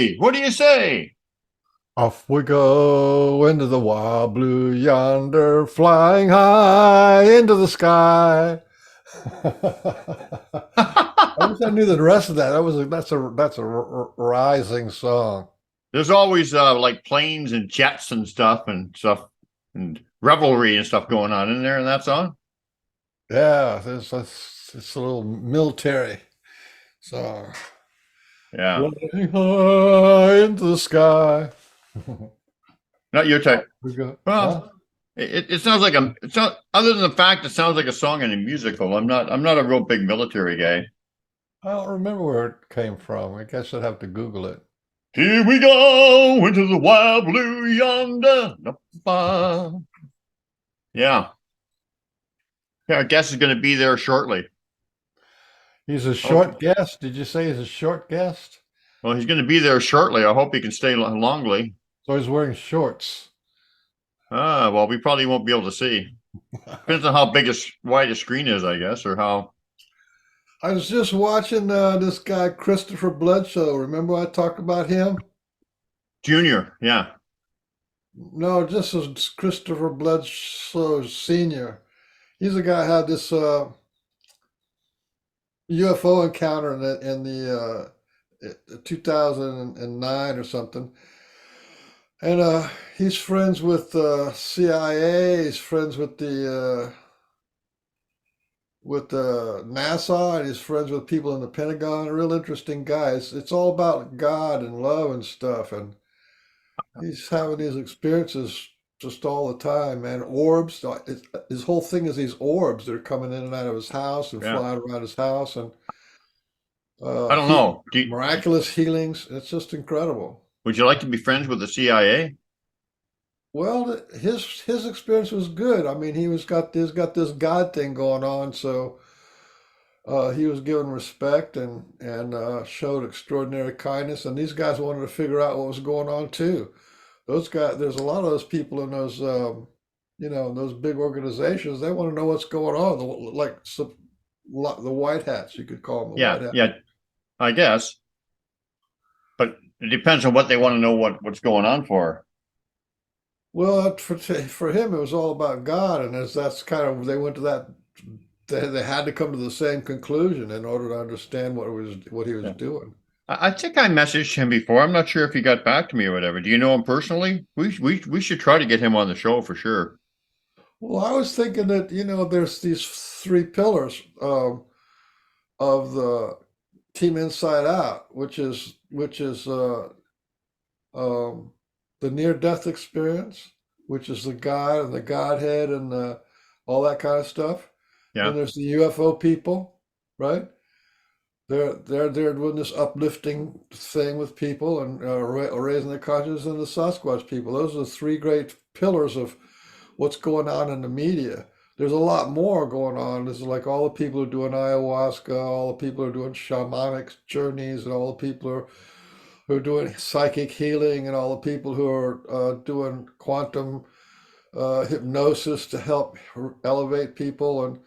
McCRAY, what do you say? Off we go into the wild blue yonder, flying high into the sky. I wish I knew the rest of that. That's a rising song. There's always like planes and jets and stuff and revelry and stuff going on in there in that song. Yeah, it's a little military song. Yeah, Flying high into the sky. not your type. We go. Huh? Well, it sounds like a. It's not other than the fact it sounds like a song in a musical. I'm not a real big military guy. I don't remember where it came from. I guess I'd have to Google it. Here we go into the wild blue yonder. Yeah, yeah. I guess is going to be there shortly. He's a Okay. short guest. Did you say he's a short guest? Well, he's going to be there shortly. I hope he can stay longly. So he's wearing shorts. Well, we probably won't be able to see. Depends on how big wide a screen is, I guess, or how I was just watching this guy, Christopher Bledsoe. Remember I talked about him? junior. Yeah, No, just as Christopher Bledsoe Sr. He's a guy who had this UFO encounter in the 2009 or something. And he's friends with CIA. He's friends with NASA, and he's friends with people in the Pentagon. A real interesting guy. It's all about God and love and stuff. And he's having these experiences just all the time, man. Orbs. His whole thing is these orbs. They're coming in and out of his house and yeah. flying around his house, and I don't he know. miraculous healings. It's just incredible. Would you like to be friends with the CIA? Well, his experience was good. I mean, he's got this God thing going on, so he was given respect and showed extraordinary kindness. And these guys wanted to figure out what was going on too. Those guys, there's a lot of those people in those, in those big organizations. They want to know what's going on. The white hats, you could call them the white Yeah, hats. yeah. I guess, but it depends on what they want to know what's going on for. Well, for him, it was all about God, and as that's kind of they went to that. They had to come to the same conclusion in order to understand what he was Yeah. doing. I think I messaged him before. I'm not sure if he got back to me or whatever. Do you know him personally? We should try to get him on the show for sure. Well, I was thinking that, there's these three pillars of the Team Inside Out, which is um, the near-death experience, which is the God and the Godhead and all that kind of stuff. Then Yeah, there's the UFO people, right? They're doing this uplifting thing with people and raising their consciousness, and the Sasquatch people. Those are the three great pillars of what's going on in the media. There's a lot more going on. There's like all the people who are doing ayahuasca, all the people who are doing shamanic journeys, and all the people who are doing psychic healing, and all the people who are doing quantum hypnosis to help elevate people. And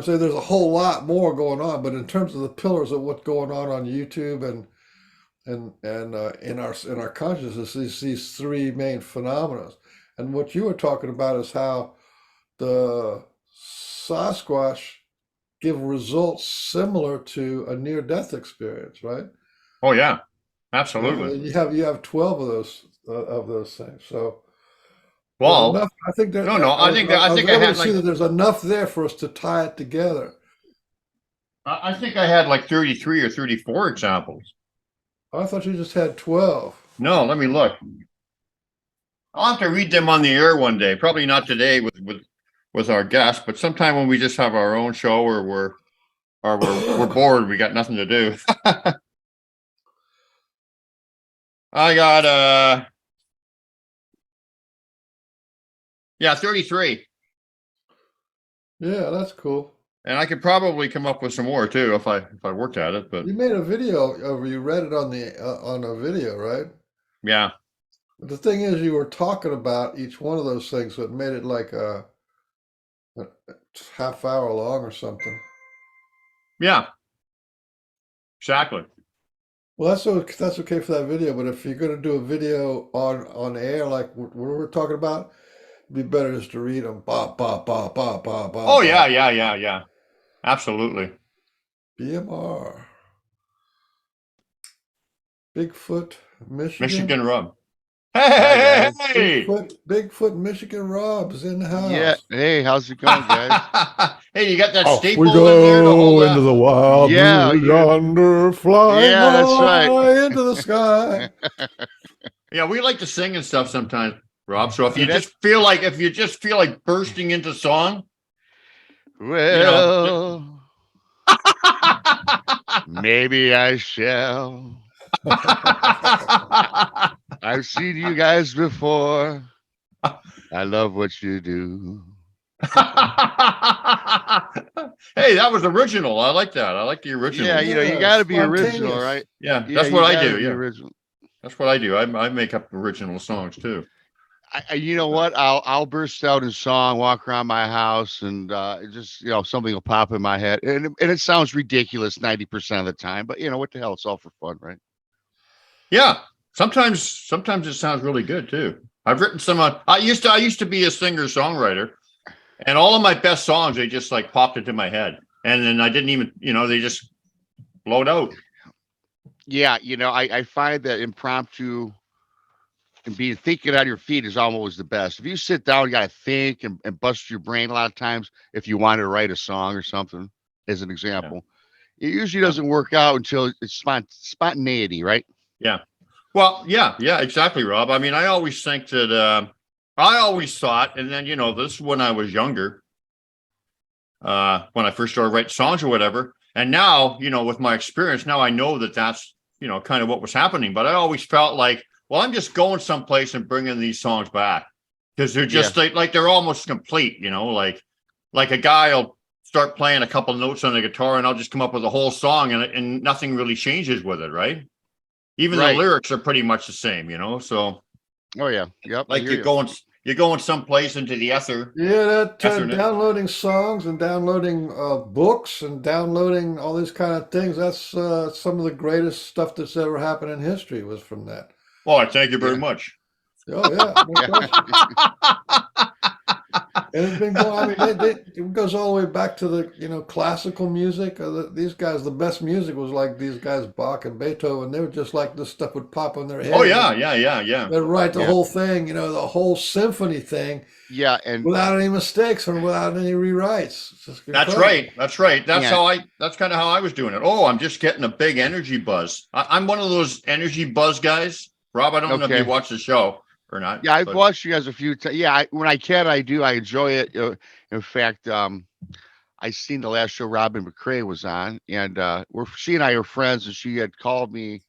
so there's a whole lot more going on. But in terms of the pillars of what's going on YouTube and in our consciousness, these three main phenomena. And what you were talking about is how the Sasquatch give results similar to a near-death experience, right? oh yeah, Right? absolutely. You have 12 of those things. So there's Well, enough. I think that no, no. I I was think I able to had see like that there's enough there for us to tie it together. I think I had like 33 or 34 examples. I thought you just had 12. No, let me look. I'll have to read them on the air one day. Probably not today with our guest, but sometime when we just have our own show or we're bored, we got nothing to do. I got yeah, 33. Yeah, that's cool. And I could probably come up with some more too if I worked at it, but You made a video of you read it on a video, right? yeah. But the thing is, you were talking about each one of those things, so it made it like a half hour long or something. Yeah, exactly. Well, that's okay for that video, but if you're going to do a video on air like what we're talking about, it'd be better just to read them. Ba ba ba ba ba ba Oh ba. yeah, yeah, yeah, yeah. Absolutely. BMR. Bigfoot, Michigan. Michigan rub. Hi Hey, guys. hey, Bigfoot, Michigan Rob's in the Yeah. house. Hey, how's it going, guys? hey. Hey, you got that Off we staple in there to hold go into that? the wild Yeah, blue yonder, flying yeah, that's right. high into the sky. Yeah, we like to sing and stuff sometimes, Rob. So See that? if you just feel like bursting into song, you know. Well, maybe I shall. I've seen you guys before. I love what you do. Hey, that was original. I like that. I like the original. Yeah, Yeah, you Yeah, got to be original, spontaneous. right? yeah, Yeah, that's you what I got to do. be Yeah, original. that's what I do. I make up original songs too. You know what? I'll burst out in song, walk around my house, and it just something will pop in my head, and it sounds ridiculous 90% of the time, but what the hell? It's all for fun, right? Yeah, sometimes it sounds really good too. I've written some. I used to be a singer songwriter, and all of my best songs they just like popped into my head, and then I didn't even they just flowed out. Yeah, I find that impromptu and being thinking on your feet is almost the best. If you sit down, you got to think and bust your brain a lot of times. If you want to write a song or something, as an Yeah, example, it usually yeah, doesn't work out until it's spontaneity, right? yeah. Well, yeah, yeah, exactly, Rob. I mean, I always think that I always thought, and then this is when I was younger, when I first started writing songs or whatever. And now, with my experience, now I know that that's kind of what was happening. But I always felt like, well, I'm just going someplace and bringing these songs back because they're Yeah, just like they're almost complete. Like a guy will start playing a couple notes on the guitar, and I'll just come up with a whole song, and nothing really changes with it, right? Even the right. lyrics are pretty much the same, so Oh yeah, yep. I like hear you. you're going someplace into the Yeah, that ethernet. downloading songs and downloading books and downloading all these kind of things. That's some of the greatest stuff that's ever happened in history was from that. Oh, thank you very Yeah, much. Oh yeah, no yeah, question. And it's been going. I mean, it goes all the way back to the classical music. These guys, the best music was like these guys Bach and Beethoven. They were just like this stuff would pop in their Oh head, and yeah, yeah, yeah, yeah. they'd write the yeah, whole thing, the whole symphony thing yeah. And without any mistakes and without any rewrites. It's just That's incredible. right. That's right. yeah, That's kind of how I was doing it. Oh, I'm just getting a big energy buzz. I'm one of those energy buzz guys. Rob, I don't know if you okay. watch the show or not, Yeah, I've but watched you guys a few times. Yeah, when I can, I do. I enjoy it. In fact, I seen the last show Robin McCRAY was on, and she and I are friends, and she had called me.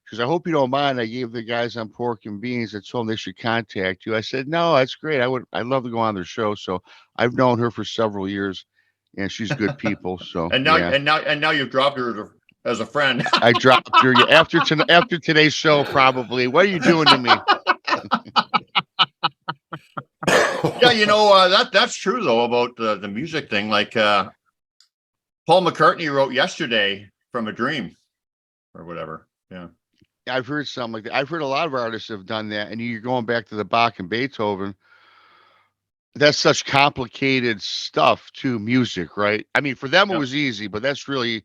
She goes, I hope you don't mind. I gave the guys on Pork and Beans. I told them they should contact you. I said, no, that's great. I'd love to go on their show. So I've known her for several years, and she's good people. So and now yeah, and now and now you've dropped her as a friend. I dropped her. Yeah, after today's show, probably. What are you doing to me? Yeah, that's true though about the music thing. Like Paul McCartney wrote "Yesterday" from a Dream or whatever. Yeah, I've heard something like that. I've heard a lot of artists have done that, and you're going back to the Bach and Beethoven. That's such complicated stuff to music, right? I mean, for them it yeah. was easy, but that's really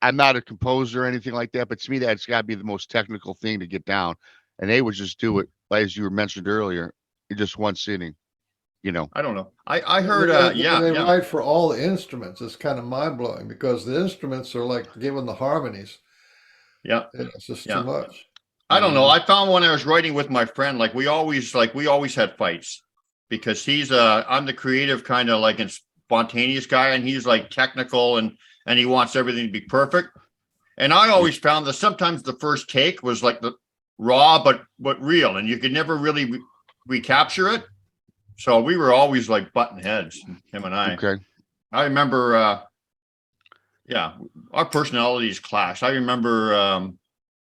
I'm not a composer or anything like that, but to me that's got to be the most technical thing to get down. And they would just do it, as you were mentioned earlier, in just one sitting. You know, I don't know. I And heard. they Yeah. write for all the instruments. It's kind of mind blowing because the instruments are like given the harmonies. Yeah. It's just too Yeah. much. I don't know. hmm I found when I was writing with my friend, like we always had fights because I'm the creative kind of like and spontaneous guy, and he's like technical and he wants everything to be perfect. And I yeah, always found that sometimes the first take was like the raw but real, and you could never really recapture it. So we were always like button heads, him and I. okay, I remember, yeah, our personalities clashed. I remember.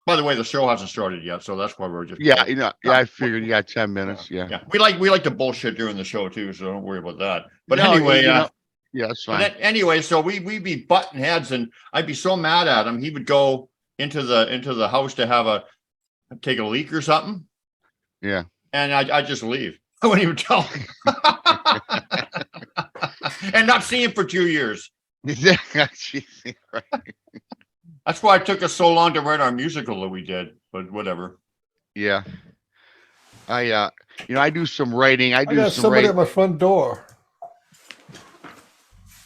By the way, the show hasn't started yet, so that's why we're just yeah, yeah. yeah, I figured you got 10 minutes. Yeah, yeah. We like to bullshit during the show too, so don't worry about that. But no, anyway, yeah, that's but fine. anyway, so we'd be button heads, and I'd be so mad at him. He would go into the house to take a leak or something. Yeah. And I just leave. I wouldn't even tell him. And not see him for 2 years. Right. That's why it took us so long to write our musical that we did, but whatever. Yeah. I do some writing. I I do got some somebody writing. at my front door.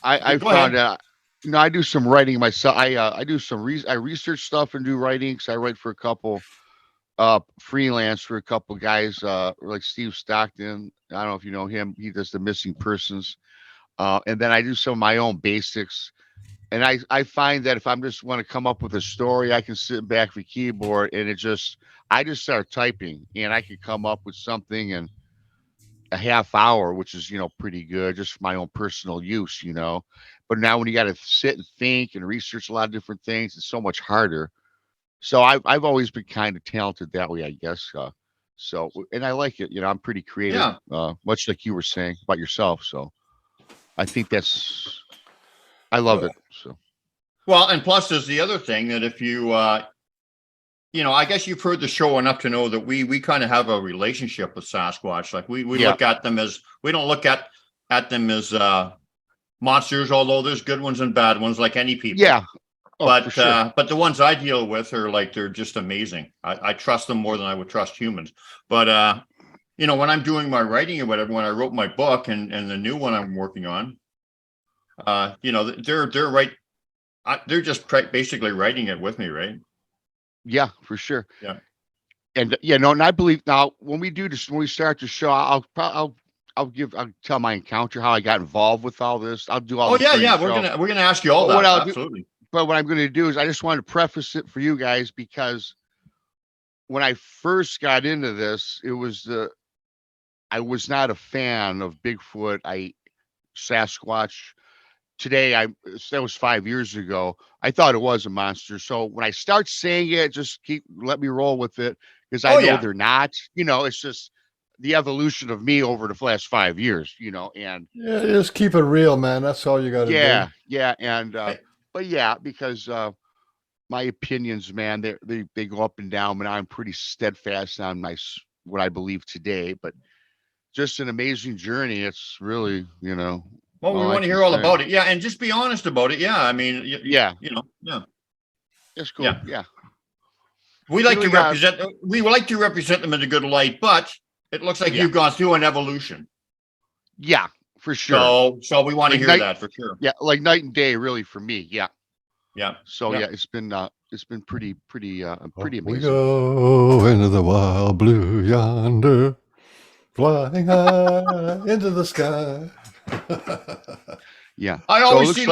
I Go found ahead. out. I do some writing myself. I do some I research stuff and do writing. So I write for a couple freelance for a couple guys like Steve Stockton. I don't know if you know him. He does the missing persons. And then I do some of my own basics. And I find that if I'm just want to come up with a story, I can sit back at the keyboard and I just start typing and I can come up with something in a half hour, which is, pretty good just for my own personal use. But now when you got to sit and think and research a lot of different things, it's so much harder. So I've always been kind of talented that way, I guess. And I like it. I'm pretty creative, Yeah. much like you were saying about yourself. So I think I love it. So Well, and plus there's the other thing that if you, I guess you've heard the show enough to know that we kind of have a relationship with Sasquatch. Like we yeah, look at them as, we don't look at them as monsters, although there's good ones and bad ones like any people. yeah. Oh, for sure. But the ones I deal with are like, they're just amazing. I trust them more than I would trust humans. But when I'm doing my writing or whatever, when I wrote my book and the new one I'm working on, they're right. They're just basically writing it with me, right? Yeah, for sure. Yeah. And and I believe now when we start the show, I'll tell my encounter how I got involved with all this. I'll do all Oh this yeah, during the yeah. show. We're gonna ask you all But what that. I'll do, Absolutely. but what I'm going to do is I just wanted to preface it for you guys because when I first got into this, I was not a fan of Bigfoot. Sasquatch. Today, that was 5 years ago. I thought it was a monster. So when I start saying it, just let me roll with it because I Oh know yeah. they're not. It's just the evolution of me over the last 5 years. And Yeah, just keep it real, man. That's all you got to do. yeah, and Hey, but yeah, because my opinions, man, they go up and down, and I'm pretty steadfast on what I believe today. But just an amazing journey. It's really, well, we all I want to can hear all say. about it. Yeah, and just be honest about it. Yeah, I mean, Yeah, yeah, it's cool. yeah. Yeah, We like to represent. We like to represent them in a good light, but it looks like yeah, you've gone through an evolution. yeah, for sure. So we want to Like hear night, that for sure. yeah, like night and day, really for me. Yeah. Yeah. So Yeah. yeah, it's been pretty Off we amazing. go into the wild blue yonder, flying high into the sky. Yeah. I So it always looks see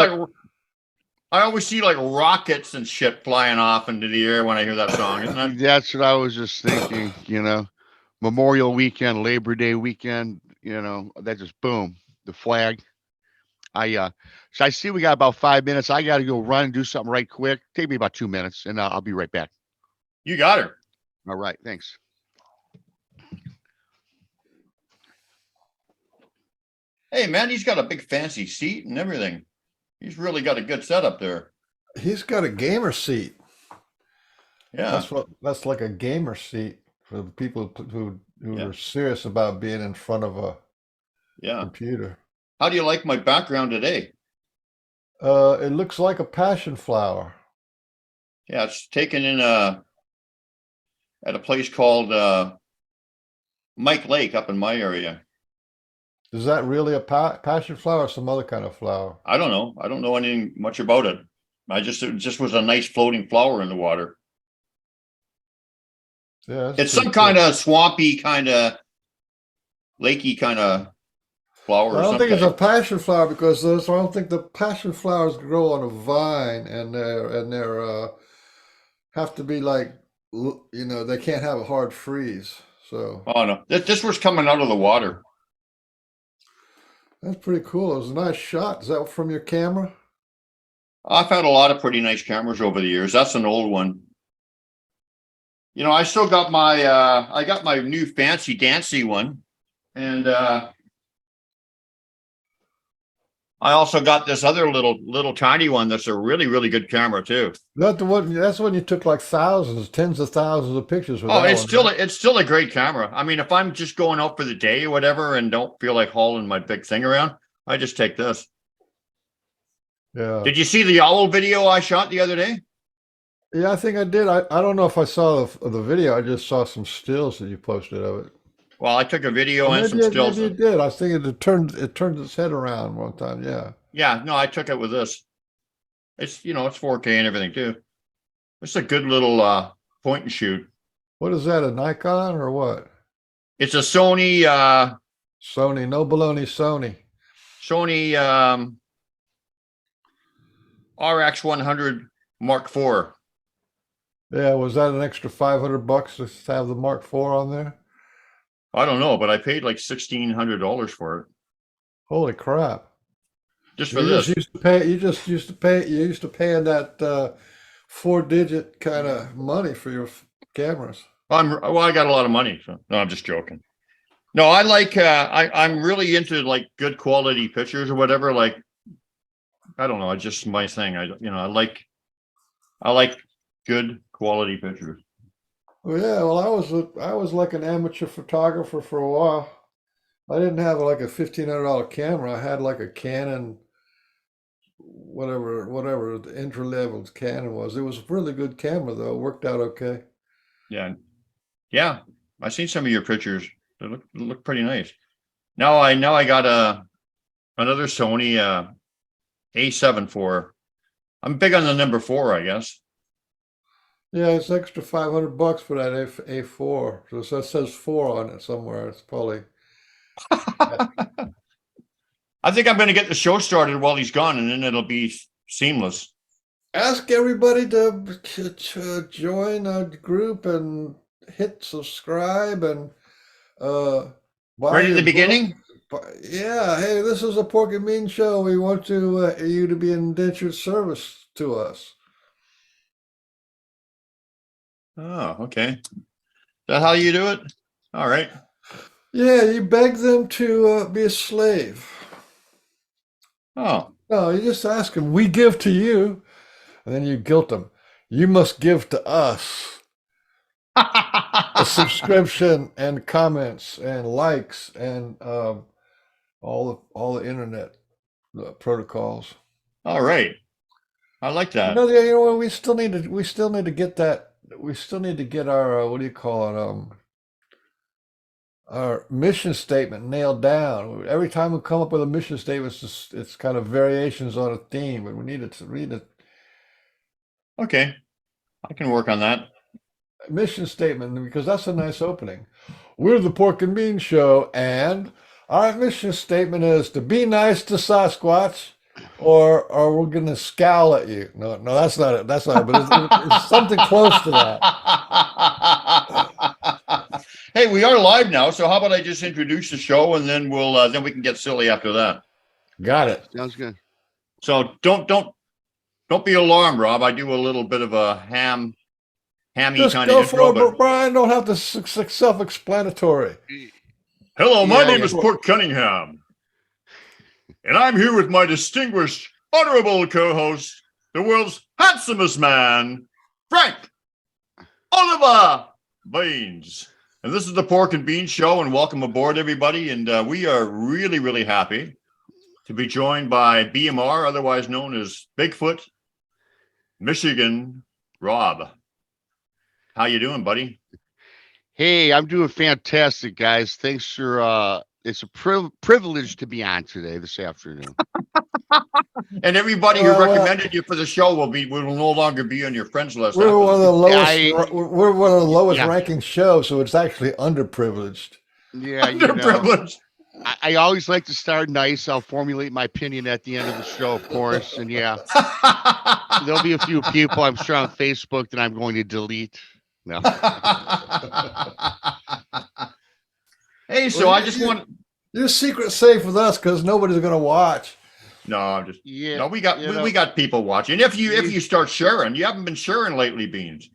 like like rockets and shit flying off into the air when I hear that song, isn't that? that's what I was just thinking. Memorial weekend, Labor Day weekend. That just boom, the flag. So I see we got about 5 minutes. I got to go run and do something right quick. Take me about 2 minutes, and I'll be right back. You got her. All right, thanks. Hey man, he's got a big fancy seat and everything. He's really got a good setup there. He's got a gamer seat. Yeah. That's like a gamer seat for the people who Yeah. are serious about being in front of a Yeah. computer. How do you like my background today? It looks like a passion flower. Yeah, it's taken in at a place called Mike Lake up in my area. Is that really a passion flower or some other kind of flower? I don't know. I don't know anything much about it. It just was a nice floating flower in the water. Yeah, It's some kind of swampy, kind of lakey kind of flower. I Or don't think it's a something. passion flower because I don't think the passion flowers grow on a vine and they're have to be like they can't have a hard freeze. So Oh no, this was coming out of the water. that's pretty cool. It was a nice shot. Is that from your camera? I've had a lot of pretty nice cameras over the years. That's an old one. I still got I got my new fancy dancy one, and I also got this other little tiny one that's a really, really good camera too. That's the one. That's when you took like thousands, tens of thousands of pictures with Oh, that it's one, still right? it's still a great camera. I mean, if I'm just going out for the day or whatever and don't feel like hauling my big thing around, I just take this. Yeah. Did you see the owl video I shot the other day? Yeah, I think I did. I don't know if I saw the video. I just saw some stills that you posted of it. Well, I took a Or video and some stills. maybe it did. I was thinking it turned its head around one time. Yeah. Yeah, no, I took it with this. It's it's 4K and everything too. It's a good little point and shoot. What is that? A Nikon or what? It's a Sony Sony. No baloney. Sony. Sony RX 100 Mark IV. Yeah. Was that an extra $500 to have the Mark IV on there? I don't know, but I paid like $1,600 for it Holy crap! just for You just this. used to pay. You just used to pay. You used to paying that 4-digit kind of money for your cameras. I got a lot of money. So no, I'm just joking. No, I like I'm really into like good quality pictures or whatever. Like I don't know, it's just my thing. I like good quality pictures. Well, yeah. Well, I was like an amateur photographer for a while. I didn't have like a $1,500 camera. I had like a Canon, whatever the entry level Canon was. It was a really good camera though. It worked out okay. Yeah, yeah. I've seen some of your pictures. They look pretty nice. Now I got another Sony A7 IV. I'm big on the number 4, I guess. Yeah, it's extra $500 for that A4. So it says 4 on it somewhere. It's probably. I think I'm going to get the show started while he's gone, and then it'll be seamless. Ask everybody to join a group and hit subscribe and buy Right at your the book. beginning? Yeah, hey, this is a Pork and Bean show. We want you to be indentured service to us. Oh, okay. Is that how you do it? All right. Yeah, you beg them to be a slave. Oh, No, you just ask them, we give to you, and then you guilt them. You must give to us a subscription and comments and likes and all the internet protocols. all right. I like that. You know what? We still need to get that. We still need to get our what do you call it? Our mission statement nailed down. Every time we come up with a mission statement, it's kind of variations on a theme, and we need to read it. Okay. I can work on that. Mission statement because that's a nice opening. We're the Pork and Bean Show, and our mission statement is to be nice to Sasquatch, or we're gonna scowl at you. No, that's not it. That's not it. But it's something close to that. Hey, we are live now, so how about I just introduce the show and then then we can get silly after that. Got it. Sounds good. So don't be alarmed, Rob. I do a little bit of a hammy Just kind go of for intro, it, but Brian. Don't have to self-explanatory. hello, my Yeah, name yeah. is Port Cunningham, and I'm here with my distinguished, honorable co-host, the world's handsomest man, Frank Oliver Baines. And this is the Pork and Bean Show, and welcome aboard, everybody. And we are really, really happy to be joined by BMR, otherwise known as Bigfoot, Michigan, Rob. How you doing, buddy? Hey, I'm doing fantastic, guys. Thanks for it's a privilege to be on today, this afternoon. And everybody who Well, recommended you for the show will no longer be on your friends list. we're one of the lowest. I- We're one of the lowest Yeah. ranking shows, so it's actually underprivileged. Yeah, you know, Underprivileged. I always like to start nice. I'll formulate my opinion at the end of the show, of course. And yeah, there'll be a few people I'm sure on Facebook that I'm going to delete. No. Hey, so Well, I just want. You're secret safe with us because nobody's going to watch. No, I'm just. Yeah. No, we got you know. we got people watching. If you start sharing, you haven't been sharing lately, Beans.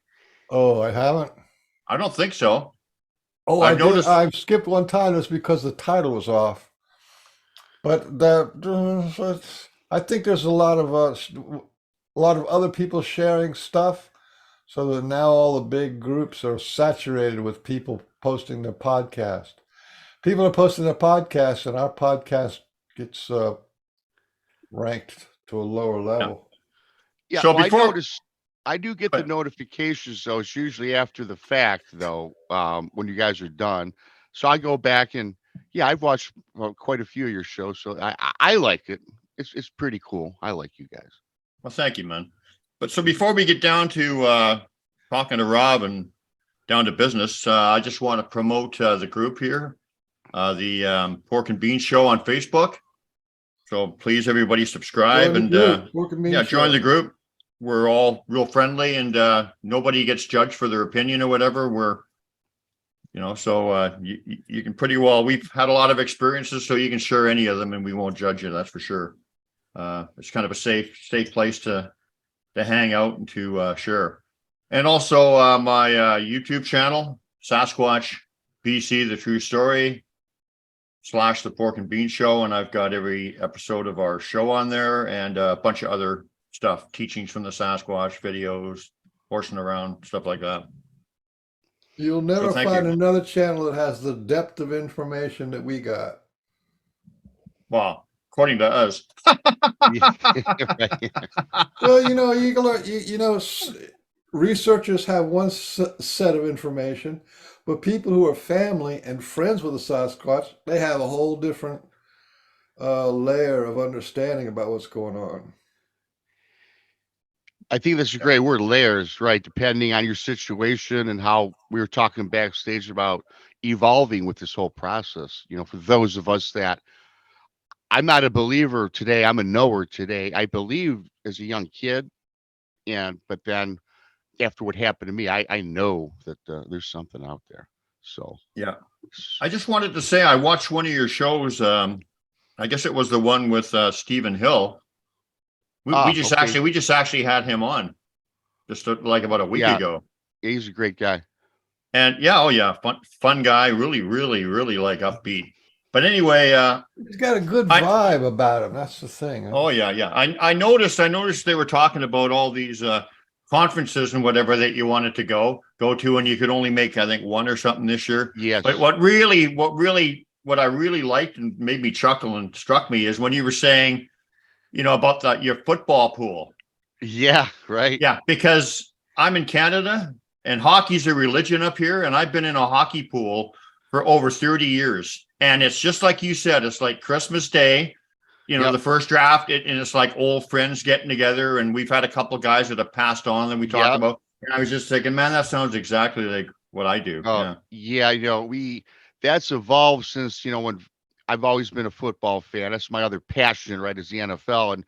Oh, I haven't. I don't think so. Oh, I I did. noticed- I skipped one time. It's because the title was off. But I think there's a lot of other people sharing stuff, so that now all the big groups are saturated with people posting their podcast. People are posting their podcasts, and our podcast gets ranked to a lower Yeah. level. Yeah, So well, I before, notice I do get the but notifications though. It's usually after the fact though, when you guys are done. So I go back and yeah, I've watched quite a few of your shows, so I like it. It's pretty cool. I like you guys. well, thank you, man. But so before we get down to talking to Rob and down to business, I just want to promote the group here, the Pork and Bean Show on Facebook. So please, everybody, subscribe Join the and group, Pork and Bean yeah, join the Show. group. We're all real friendly, and nobody gets judged for their opinion or whatever. We're, so you can pretty well. We've had a lot of experiences, so you can share any of them, and we won't judge you. That's for sure. It's kind of a safe place to hang out and to share. And also my YouTube channel, Sasquatch BC, the true story / the Pork and Bean Show. And I've got every episode of our show on there and a bunch of other stuff, teachings from the Sasquatch, videos, horsing around, stuff like that. You'll So never thank find you. another channel that has the depth of information that we got. Well, according to us. Yeah, right. Well, researchers have one set of information, but people who are family and friends with the Sasquatch, they have a whole different layer of understanding about what's going on. I think that's a great word, layers, right? Depending on your situation and how we were talking backstage about evolving with this whole process. For those of us that I'm not a believer today, I'm a knower today. I believed as a young kid, but then after what happened to me, I know that there's something out there. So Yeah. I just wanted to say I watched one of your shows. I guess it was the one with Stephen Hill. We just okay, actually had him on just like about a week yeah, ago. he's a great guy. And yeah, oh yeah, fun guy, really, really, really like upbeat. But anyway, He's got a good I vibe about him. That's the thing. Huh? oh yeah. I noticed they were talking about all these conferences and whatever that you wanted to go to, and you could only make, I think, one or something this year. Yes. But what I really liked and made me chuckle and struck me is when you were saying, about your football pool. Yeah, right. Yeah, because I'm in Canada and hockey's a religion up here, and I've been in a hockey pool for over 30 years. And it's just like you said, it's like Christmas Day, Yep. the first draft, and it's like old friends getting together. And we've had a couple guys that have passed on that we talked Yep. about. And I was just thinking, man, that sounds exactly like what I do. Oh, Yeah. yeah, that's evolved since, when I've always been a football fan. That's my other passion, right, is the NFL. And,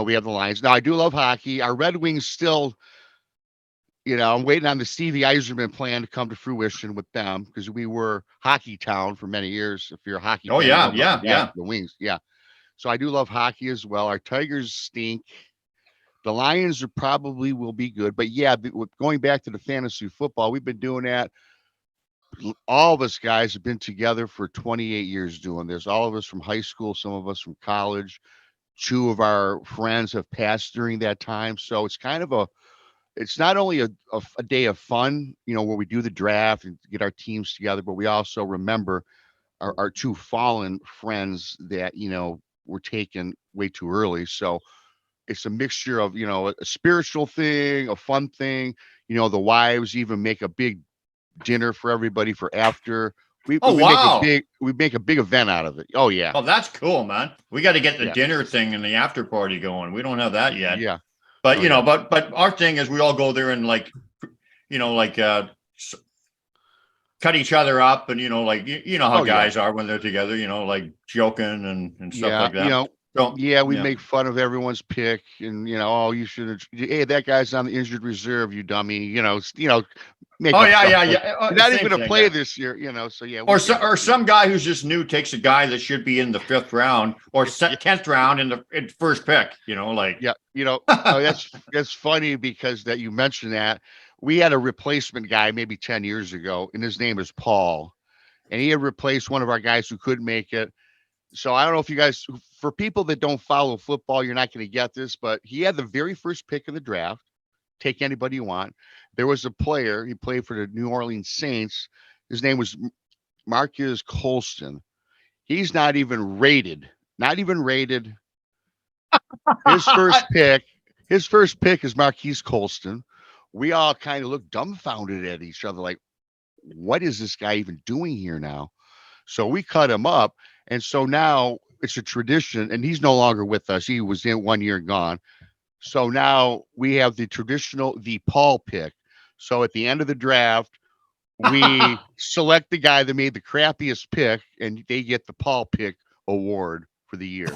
we have the Lions. Now, I do love hockey. Our Red Wings still, I'm waiting on the Stevie Eiserman plan to come to fruition with them because we were Hockey Town for many years. If you're a hockey Oh, fan, yeah, you know about yeah. the Wings. Yeah. So I do love hockey as well. Our Tigers stink. The Lions will be good. But yeah, going back to the fantasy football, we've been doing that. All of us guys have been together for 28 years doing this. All of us from high school, some of us from college. Two of our friends have passed during that time. So it's kind of it's not only a day of fun, where we do the draft and get our teams together, but we also remember our two fallen friends that, were taken way too early. So it's a mixture of, a spiritual thing, a fun thing. The wives even make a big dinner for everybody for after. We Oh, wow. make a big event out of it. Oh yeah. Oh, that's cool, man. We got to get the Yeah. dinner thing and the after party going. We don't have that yet. Yeah. But Oh, yeah. but our thing is we all go there and cut each other up and how Oh, yeah. guys are when they're together, like joking and stuff Yeah. like that. So Yeah, we make fun of everyone's pick and oh, you should hey, that guy's on the injured reserve, you dummy, make oh up yeah, stuff yeah, like yeah. you're not Same even gonna thing, play yeah. this year, so yeah. Or some guy who's just new takes a guy that should be in the 5th round or 10th round in first pick, like Yeah, oh, that's funny because that you mentioned that. We had a replacement guy maybe 10 years ago, and his name is Paul. And he had replaced one of our guys who couldn't make it. So I don't know if you guys, for people that don't follow football, you're not going to get this, but he had the very first pick in the draft. Take anybody you want. There was a player, he played for the New Orleans Saints. His name was Marcus Colston. He's not even rated. Not even rated. His first pick is Marquise Colston. We all kind of looked dumbfounded at each other, like, what is this guy even doing here now? So we cut him up. And so now it's a tradition, and he's no longer with us. He was in 1 year gone. So now we have the Paul pick. So at the end of the draft, we select the guy that made the crappiest pick, and they get the Paul pick award for the year.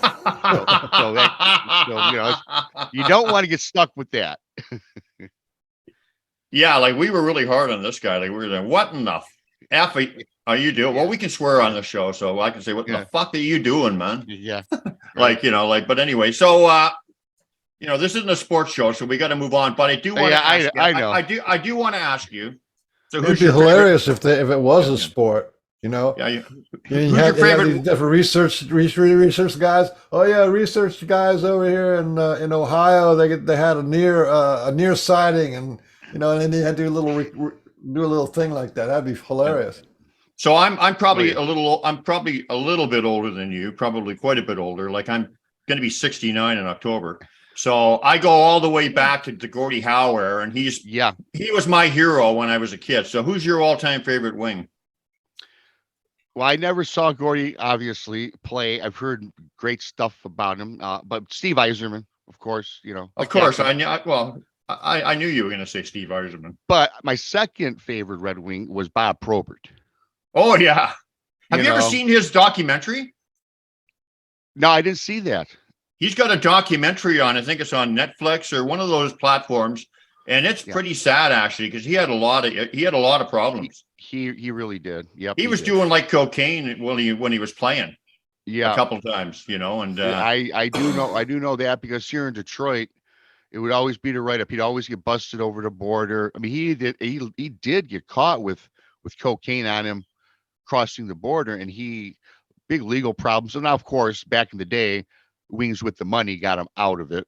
You don't want to get stuck with that. Yeah, like we were really hard on this guy. Like we were like, what in the F are you doing? Well, we can swear on the show, so I can say, what the fuck are you doing, man? Yeah. Like, but anyway, so this isn't a sports show, so we got to move on. But I do want to ask you, I know. I do want to ask you. So It'd be hilarious if it was a sport, Yeah. You had these different research guys. Oh yeah, research guys over here in Ohio. They had a near sighting, and and then they had to do a little thing like that. That'd be hilarious. So I'm probably a little bit older than you, probably quite a bit older. Like I'm going to be 69 in October. So I go all the way back to Gordie Howe era, and he was my hero when I was a kid. So who's your all-time favorite wing? Well, I never saw Gordie obviously play. I've heard great stuff about him, but Steve Yzerman, of course, Of course, I knew you were going to say Steve Yzerman. But my second favorite Red Wing was Bob Probert. Oh yeah, have you ever seen his documentary? No, I didn't see that. He's got a documentary on, I think it's on Netflix or one of those platforms, and it's pretty sad actually because he had a lot of problems. He really did. Yep. He was doing like cocaine when he was playing. Yeah, a couple of times, and I do know that because here in Detroit, it would always be the write up. He'd always get busted over the border. I mean, he did get caught with cocaine on him crossing the border, and big legal problems. So now, of course, back in the day, Wings with the money got him out of it.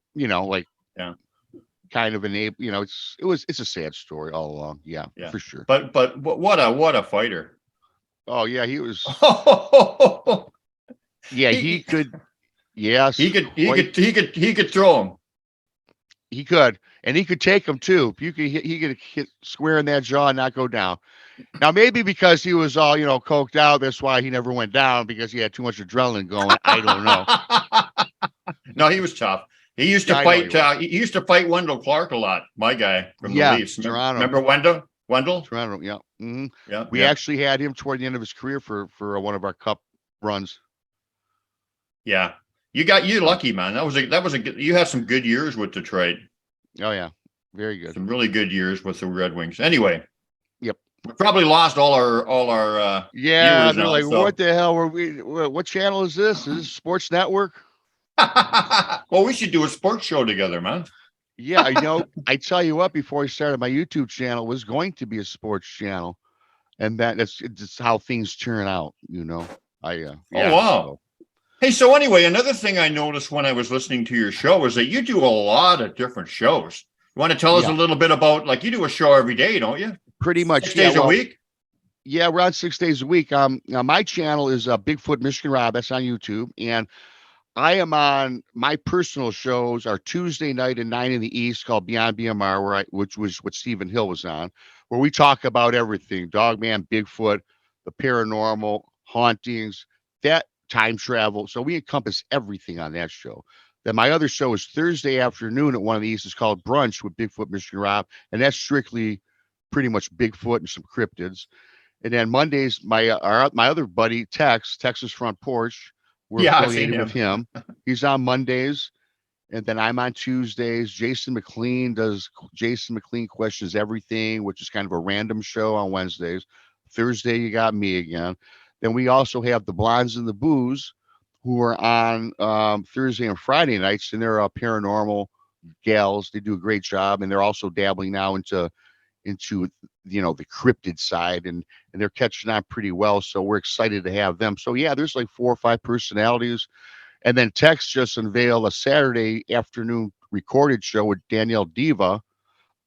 Kind of it's a sad story all along. Yeah, for sure. But what a fighter. Oh yeah, he was. Yeah, he could. Yes, he could throw him. He could, and he could take him too. He could hit square in that jaw and not go down. Now maybe because he was all coked out, that's why he never went down, because he had too much adrenaline going. I don't know. No, he was tough. He used to fight. He used to fight Wendell Clark a lot. My guy from the Leafs. Toronto. Remember Wendell? Toronto. Yeah. Mm-hmm. Yeah. We actually had him toward the end of his career for one of our cup runs. Yeah. You're lucky, man. You had some good years with Detroit. Oh yeah, very good. Some really good years with the Red Wings. Anyway. Yep. We probably lost all our. Yeah, they're like, what the hell were we? What channel is this? Is this Sports Network? Well, we should do a sports show together, man. Yeah, I tell you what. Before I started my YouTube channel, it was going to be a sports channel, and that's just how things turn out. Oh wow. So. Hey, so anyway, another thing I noticed when I was listening to your show is that you do a lot of different shows. You want to tell us a little bit about, like, you do a show every day, don't you? Pretty much. 6 days a week? Yeah, we're on 6 days a week. Now my channel is Bigfoot Michigan Rob. That's on YouTube. And I am on, my personal shows are Tuesday night at 9 in the East called Beyond BMR, which was what Stephen Hill was on, where we talk about everything: Dogman, Bigfoot, the paranormal, hauntings, that time travel. So we encompass everything on that show. Then my other show is Thursday afternoon at 1 in the East. It's called Brunch with Bigfoot Michigan Rob, and that's strictly pretty much Bigfoot and some cryptids. And then Mondays, my other buddy Texas Front Porch, we're affiliated with him. He's on Mondays, and then I'm on Tuesdays. Jason McLean does Jason McLean Questions Everything, which is kind of a random show on Wednesdays. Thursday, you got me again. Then we also have the Blondes and the Booze, who are on Thursday and Friday nights, and they're paranormal gals. They do a great job, and they're also dabbling now into into the cryptid side, and they're catching on pretty well. So we're excited to have them. So yeah, there's like 4 or 5 personalities. And then Tex just unveiled a Saturday afternoon recorded show with Danielle Diva,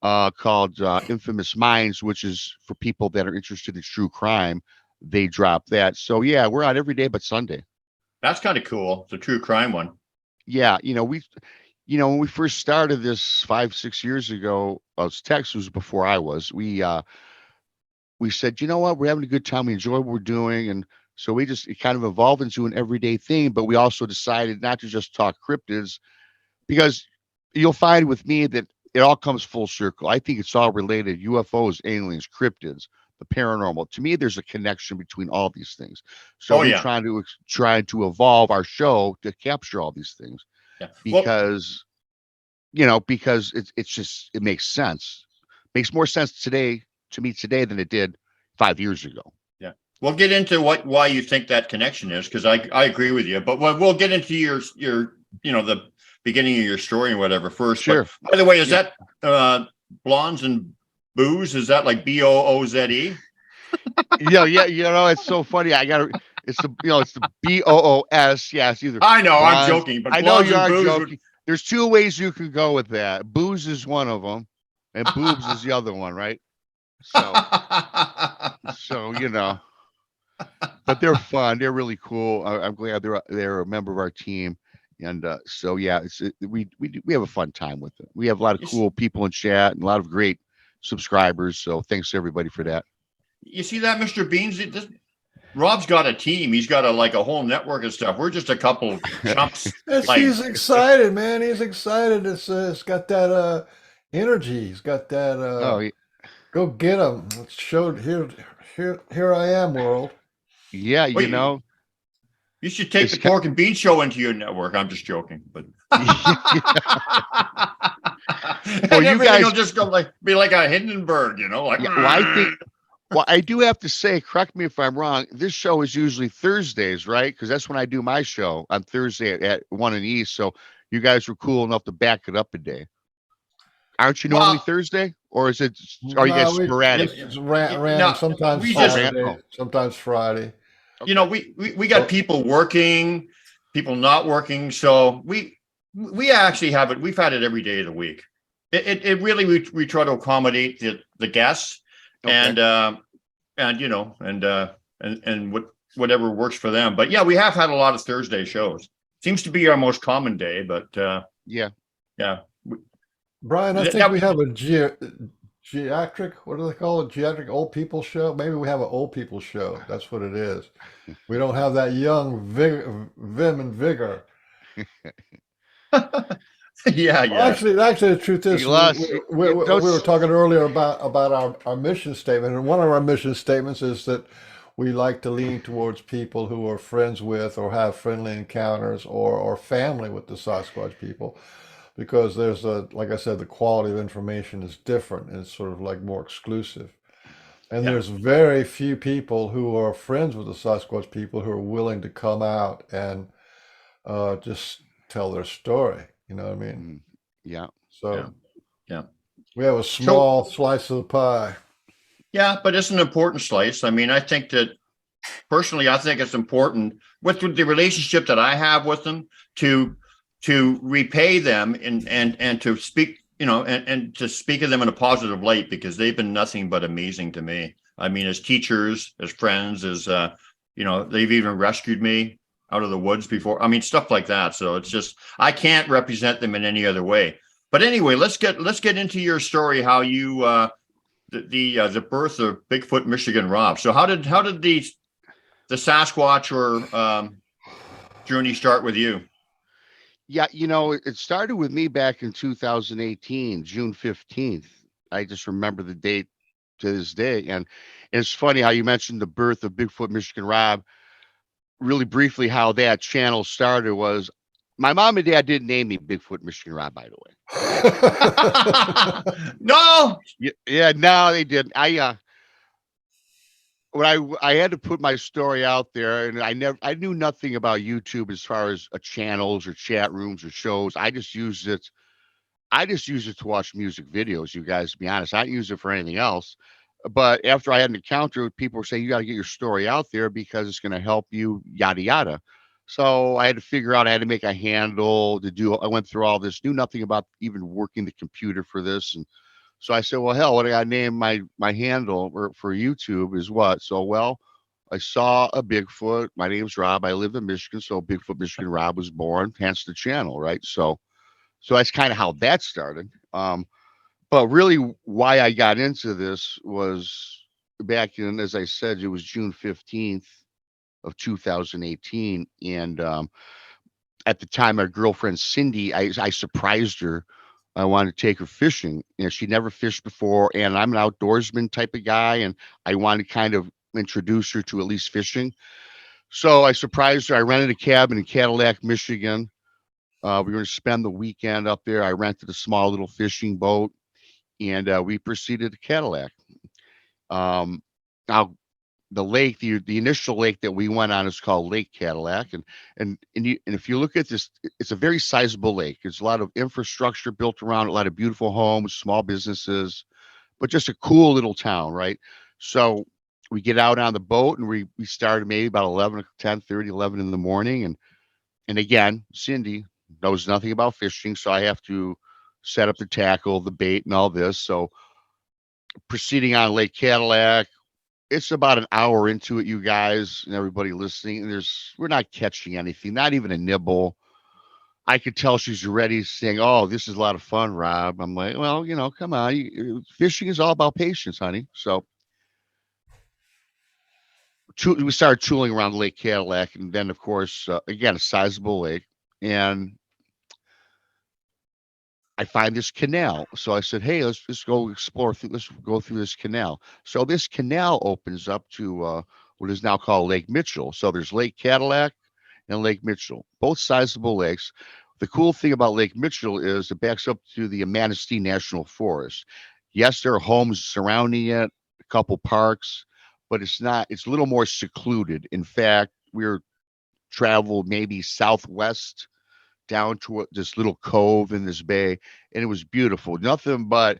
called Infamous Minds, which is for people that are interested in true crime. They drop that. So yeah, we're on every day but Sunday. That's kind of cool. The true crime one. Yeah, when we first started this 5, 6 years ago, Tex was before I was. We said, you know what, we're having a good time. We enjoy what we're doing, and so it kind of evolved into an everyday thing. But we also decided not to just talk cryptids, because you'll find with me that it all comes full circle. I think it's all related: UFOs, aliens, cryptids, the paranormal. To me, there's a connection between all these things. So Oh, we're yeah. trying to evolve our show to capture all these things, Yeah. Well, because because it makes sense. Makes more sense today to me today than it did 5 years ago. yeah. We'll get into why you think that connection is, because I agree with you. But we'll get into your the beginning of your story and whatever first. Sure. But by the way, is Yeah. that Blondes and Booze? Is that like BOOZE? Yeah, it's so funny. It's the BOOS. Yeah, it's either. I know, I'm Blondes. joking, but I know Blondes you and are Booze joking. There's 2 ways you can go with that. Booze is one of them, and boobs is the other one, right? So but they're fun. They're really cool. I'm glad they're a member of our team, and so yeah, we have a fun time with it. We have a lot of cool people in chat and a lot of great subscribers. So thanks to everybody for that. You see that, Mr. Beans? Rob's got a team. He's got a whole network of stuff. We're just a couple chumps. He's excited, man. He's excited. It's got that energy. He's got that. Oh Go get him. Let's show here I am, world. yeah, Wait, you should take the Pork and Bean Show into your network. I'm just joking, but well, you guys will just go be like a Hindenburg, like. Yeah, well, I do have to say, correct me if I'm wrong, this show is usually Thursdays, right? Because that's when I do my show on Thursday at 1 in East. So you guys were cool enough to back it up a day. Aren't you normally Thursday, or are you guys sporadic? It's random. Sometimes Saturday, sometimes Friday. Okay. We got people working, people not working, so we actually have it. We've had it every day of the week. It really we try to accommodate the guests. Okay. And whatever works for them. But yeah, we have had a lot of Thursday shows. Seems to be our most common day, but yeah. Brian, I think we have a geriatric, what do they call it? Geriatric old people show? Maybe we have an old people show. That's what it is. We don't have that young vim and vigor. Yeah. Actually, the truth is, we were talking earlier about our mission statement, and one of our mission statements is that we like to lean towards people who are friends with or have friendly encounters or family with the Sasquatch people, because there's like I said, the quality of information is different and it's sort of like more exclusive. And there's very few people who are friends with the Sasquatch people who are willing to come out and just tell their story. You know what I mean? Yeah. So we have a small slice of the pie. Yeah, but it's an important slice. I mean, I think that personally, I think it's important with the relationship that I have with them to repay them and to speak, and to speak of them in a positive light, because they've been nothing but amazing to me. I mean, as teachers, as friends, as they've even rescued me out of the woods before. I mean, stuff like that. So it's just, I can't represent them in any other way. But anyway, let's get into your story. How you the birth of Bigfoot Michigan Rob. So how did the Sasquatch or journey start with you? Yeah, it started with me back in 2018, June 15th. I just remember the date to this day. And it's funny how you mentioned the birth of Bigfoot Michigan Rob. Really briefly, how that channel started was my mom and dad didn't name me Bigfoot Michigan Rob, by the way. No. Yeah, no, they didn't. When I had to put my story out there, and I knew nothing about YouTube as far as channels or chat rooms or shows. I just used it. I just use it to watch music videos, you guys, to be honest. I don't use it for anything else. But after I had an encounter, people were saying, you got to get your story out there because it's going to help you, yada, yada. So I had to figure out, I had to make a handle to do, I went through all this, knew nothing about even working the computer for this. And so I said, well, hell, what I got to name my handle for YouTube is what? So, well, I saw a Bigfoot. My name's Rob. I live in Michigan. So Bigfoot, Michigan Rob was born, hence the channel, right? So that's kind of how that started. But really, why I got into this was back in, as I said, it was June 15th of 2018, and at the time, my girlfriend Cindy, I surprised her. I wanted to take her fishing. You know, she never fished before, and I'm an outdoorsman type of guy, and I wanted to kind of introduce her to at least fishing. So I surprised her. I rented a cabin in Cadillac, Michigan. We were going to spend the weekend up there. I rented a small little fishing boat, and we proceeded to Cadillac. Now the lake, the initial lake that we went on is called Lake Cadillac, and if you look at this, it's a very sizable lake. There's a lot of infrastructure built around it, a lot of beautiful homes, small businesses, but just a cool little town, right? So we get out on the boat and we started maybe about 11 or 10:30, 11 in the morning, and again, Cindy knows nothing about fishing, so I have to set up the tackle, the bait, and all this. So proceeding on Lake Cadillac, it's about an hour into it, you guys and everybody listening. And we're not catching anything, not even a nibble. I could tell she's already saying, "Oh, this is a lot of fun, Rob." I'm like, "Well, come on. Fishing is all about patience, honey." So we started tooling around Lake Cadillac, and then, of course, again, a sizable lake, and I find this canal. So I said, "Hey, let's go explore through. Let's go through this canal." So this canal opens up to what is now called Lake Mitchell. So there's Lake Cadillac and Lake Mitchell, both sizable lakes. The cool thing about Lake Mitchell is it backs up to the Manistee National Forest. Yes, there are homes surrounding it, a couple parks, but it's not. It's a little more secluded. In fact, we're traveled maybe southwest down to this little cove in this bay, and it was beautiful. Nothing but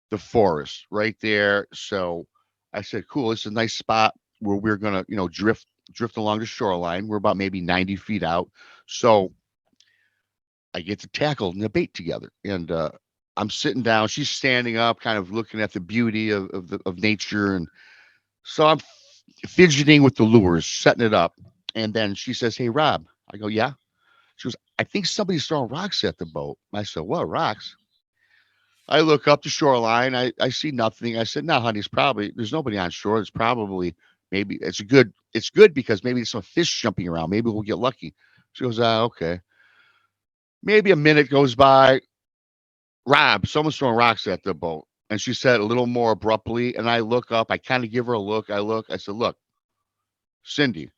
the forest right there. So I said, "Cool, it's a nice spot where we're gonna, drift along the shoreline. We're about maybe 90 feet out." So I get to tackle and the bait together, and I'm sitting down. She's standing up, kind of looking at the beauty of nature, and so I'm fidgeting with the lures, setting it up, and then she says, "Hey, Rob." I go, "Yeah." She goes, "I think somebody's throwing rocks at the boat." I said, "What rocks?" I look up the shoreline. I see nothing. I said, "No, honey, there's nobody on shore. It's probably maybe it's good because maybe there's some fish jumping around. Maybe we'll get lucky." She goes, okay." Maybe a minute goes by. "Rob, someone's throwing rocks at the boat." And she said a little more abruptly. And I look up. I kind of give her a look. I look. I said, "Look, Cindy,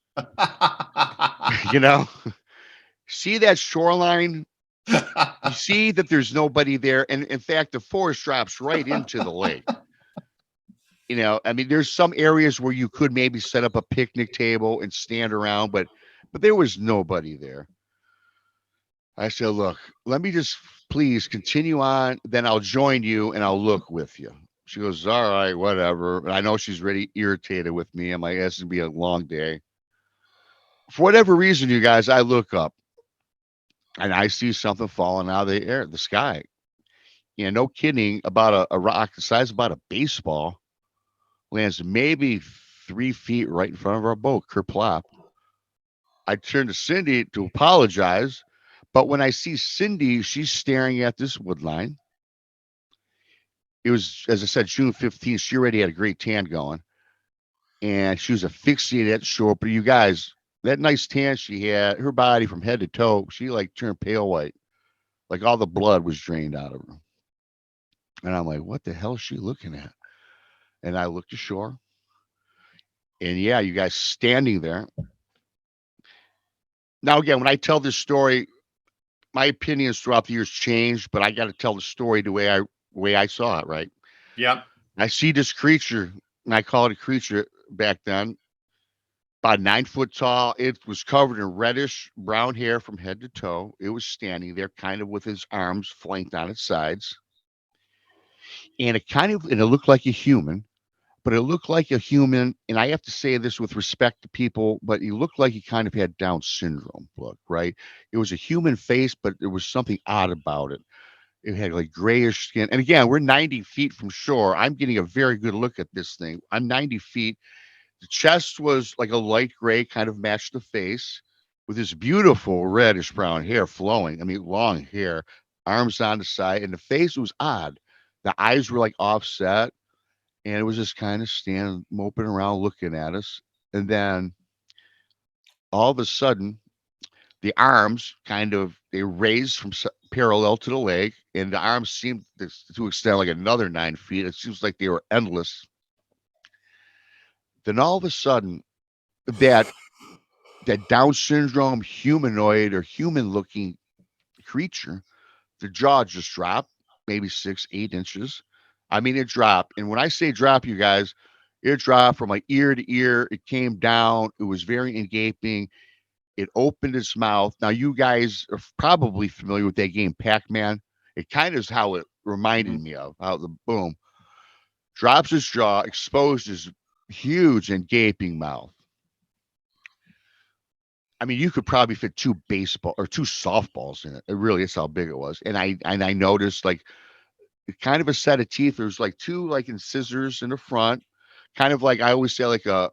you know, see that shoreline? You see that there's nobody there. And in fact, the forest drops right into the lake. I mean, there's some areas where you could maybe set up a picnic table and stand around, but there was nobody there." I said, "Look, let me just please continue on, then I'll join you and I'll look with you." She goes, "All right, whatever." And I know she's really irritated with me. I'm like, "This is gonna be a long day." For whatever reason, you guys, I look up and I see something falling out of the sky. No kidding, about a rock the size of about a baseball lands maybe 3 feet right in front of our boat, kerplop. I turn to Cindy to apologize, but when I see Cindy, she's staring at this wood line. It was, as I said, June 15th. She already had a great tan going, and she was asphyxiated at the shore. But you guys, that nice tan she had, her body from head to toe, she like turned pale white, like all the blood was drained out of her. And I'm like, "What the hell is she looking at?" And I looked ashore, and yeah, you guys standing there. Now, again, when I tell this story, my opinions throughout the years changed, but I got to tell the story the way I saw it. Right? Yep. I see this creature, and I call it a creature back then. about 9 foot tall. It was covered in reddish brown hair from head to toe. It was standing there, kind of with his arms flanked on its sides, and it looked like a human, but it looked like a human. And I have to say this with respect to people, but he looked like he kind of had Down syndrome look, right? It was a human face, but there was something odd about it. It had like grayish skin. And again, we're 90 feet from shore. I'm getting a very good look at this thing. I'm 90 feet. The chest was like a light gray, kind of matched the face with this beautiful reddish brown hair flowing. I mean, long hair, arms on the side, and the face was odd. The eyes were like offset, and it was just kind of standing, moping around, looking at us. And then all of a sudden, the arms kind of they raised from parallel to the leg, and the arms seemed to extend like another 9 feet. It seems like they were endless. Then all of a sudden, that that Down syndrome humanoid or human looking creature, the jaw just dropped, maybe 6, 8 inches. I mean, it dropped. And when I say drop, you guys, it dropped from like ear to ear. It came down. It was very engaping. It opened its mouth. Now, you guys are probably familiar with that game, Pac-Man. It kind of is how it reminded me of how the boom drops his jaw, exposed his huge and gaping mouth. I mean, you could probably fit two baseball or two softballs in it. It really is how big it was. And I noticed like kind of a set of teeth. There's like two like incisors in the front, kind of like I always say like a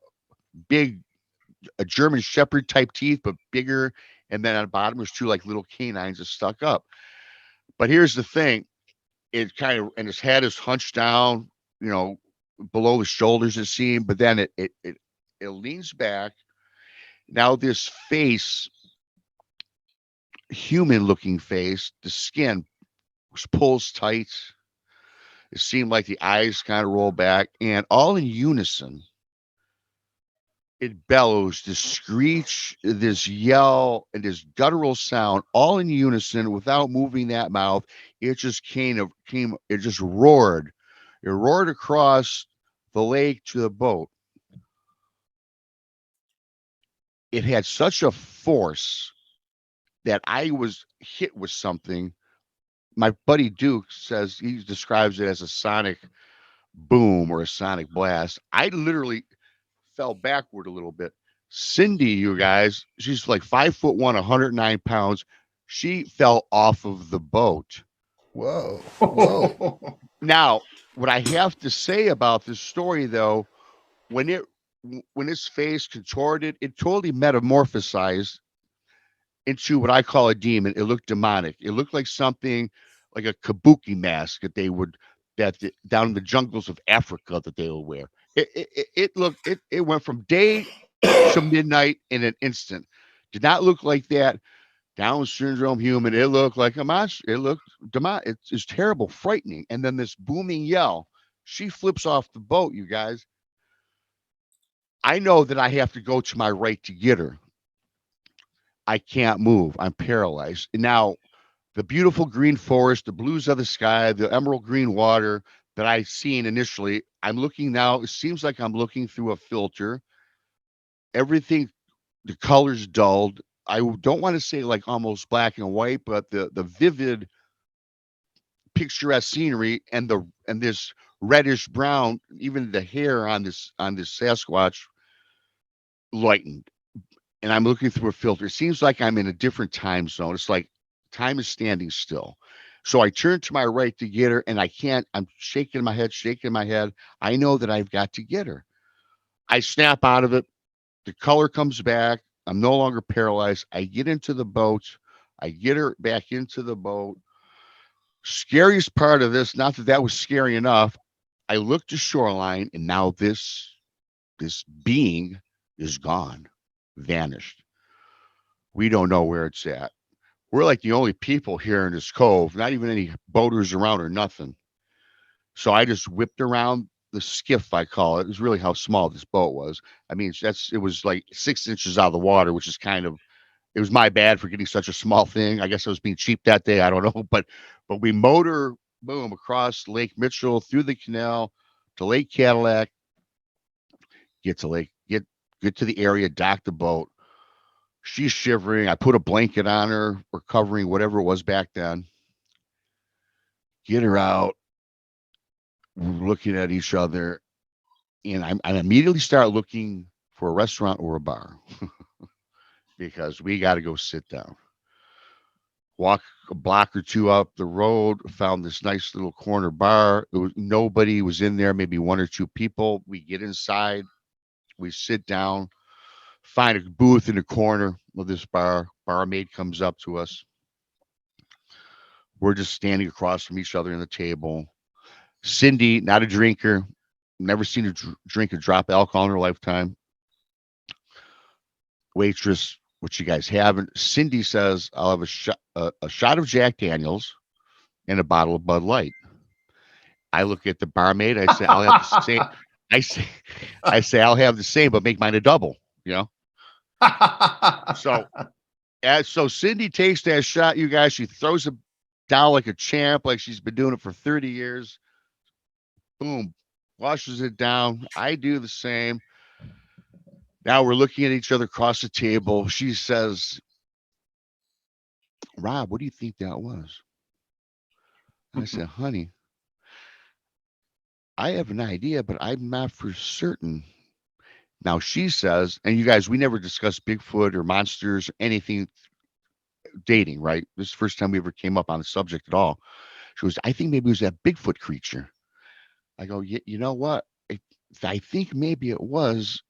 German Shepherd type teeth, but bigger. And then on the bottom there's two like little canines that stuck up. But here's the thing: it kind of and his head is hunched down, below the shoulders it seemed. But then it leans back. Now this face, human looking face, the skin was pulls tight. It seemed like the eyes kind of roll back, and all in unison, it bellows, this screech, this yell, and this guttural sound, all in unison without moving that mouth. It just it just roared. It roared across the lake to the boat. It had such a force that I was hit with something. My buddy Duke says he describes it as a sonic boom or a sonic blast. I literally fell backward a little bit. Cindy, you guys, she's like 5'1", 109 pounds. She fell off of the boat. Whoa. Whoa. Now, what I have to say about this story, though, when its face contorted, it totally metamorphosized into what I call a demon. It looked demonic. It looked like something like a kabuki mask down in the jungles of Africa that they will wear. It went from day to midnight in an instant. Did not look like that Down syndrome human. It looked like a monster. It looked demonic. It's terrible, frightening. And then this booming yell. She flips off the boat, you guys. I know that I have to go to my right to get her. I can't move. I'm paralyzed. And now, the beautiful green forest, the blues of the sky, the emerald green water that I seen initially, I'm looking now. It seems like I'm looking through a filter. Everything, the colors dulled. I don't want to say like almost black and white, but the vivid picturesque scenery and this reddish brown, even the hair on this Sasquatch lightened. And I'm looking through a filter. It seems like I'm in a different time zone. It's like time is standing still. So I turn to my right to get her, and I can't. I'm shaking my head. I know that I've got to get her. I snap out of it. The color comes back. I'm no longer paralyzed. I get into the boat. I get her back into the boat. Scariest part of this, not that that was scary enough, I looked to shoreline, and now this being is gone, vanished. We don't know where it's at. We're like the only people here in this cove, not even any boaters around or nothing. So I just whipped around the skiff, I call it. It was really how small this boat was. I mean, it was like 6 inches out of the water, which is it was my bad for getting such a small thing. I guess I was being cheap that day. I don't know. But we motor boom across Lake Mitchell through the canal to Lake Cadillac, get get to the area, dock the boat. She's shivering. I put a blanket on her or covering, whatever it was back then. Get her out. We're looking at each other, and I immediately start looking for a restaurant or a bar because we got to go sit down. Walk a block or two up the road, found this nice little corner bar. Nobody was in there, maybe one or two people. We get inside, we sit down, find a booth in the corner of this bar. Barmaid comes up to us. We're just standing across from each other in the table. Cindy, not a drinker, never seen her drink a drop of alcohol in her lifetime. Waitress, what you guys haven't. Cindy says, I'll have a shot of Jack Daniels and a bottle of Bud Light. I look at the barmaid. I say, I'll have the same. I say, I'll have the same, but make mine a double, you know? So Cindy takes that shot, you guys. She throws it down like a champ, like she's been doing it for 30 years. Boom, washes it down. I do the same. Now we're looking at each other across the table. She says, Rob, what do you think that was? I said, honey, I have an idea, but I'm not for certain. Now she says, and you guys, we never discussed Bigfoot or monsters or anything dating, right? This is the first time we ever came up on the subject at all. She goes, I think maybe it was that Bigfoot creature. I go, you know what? I think maybe it was,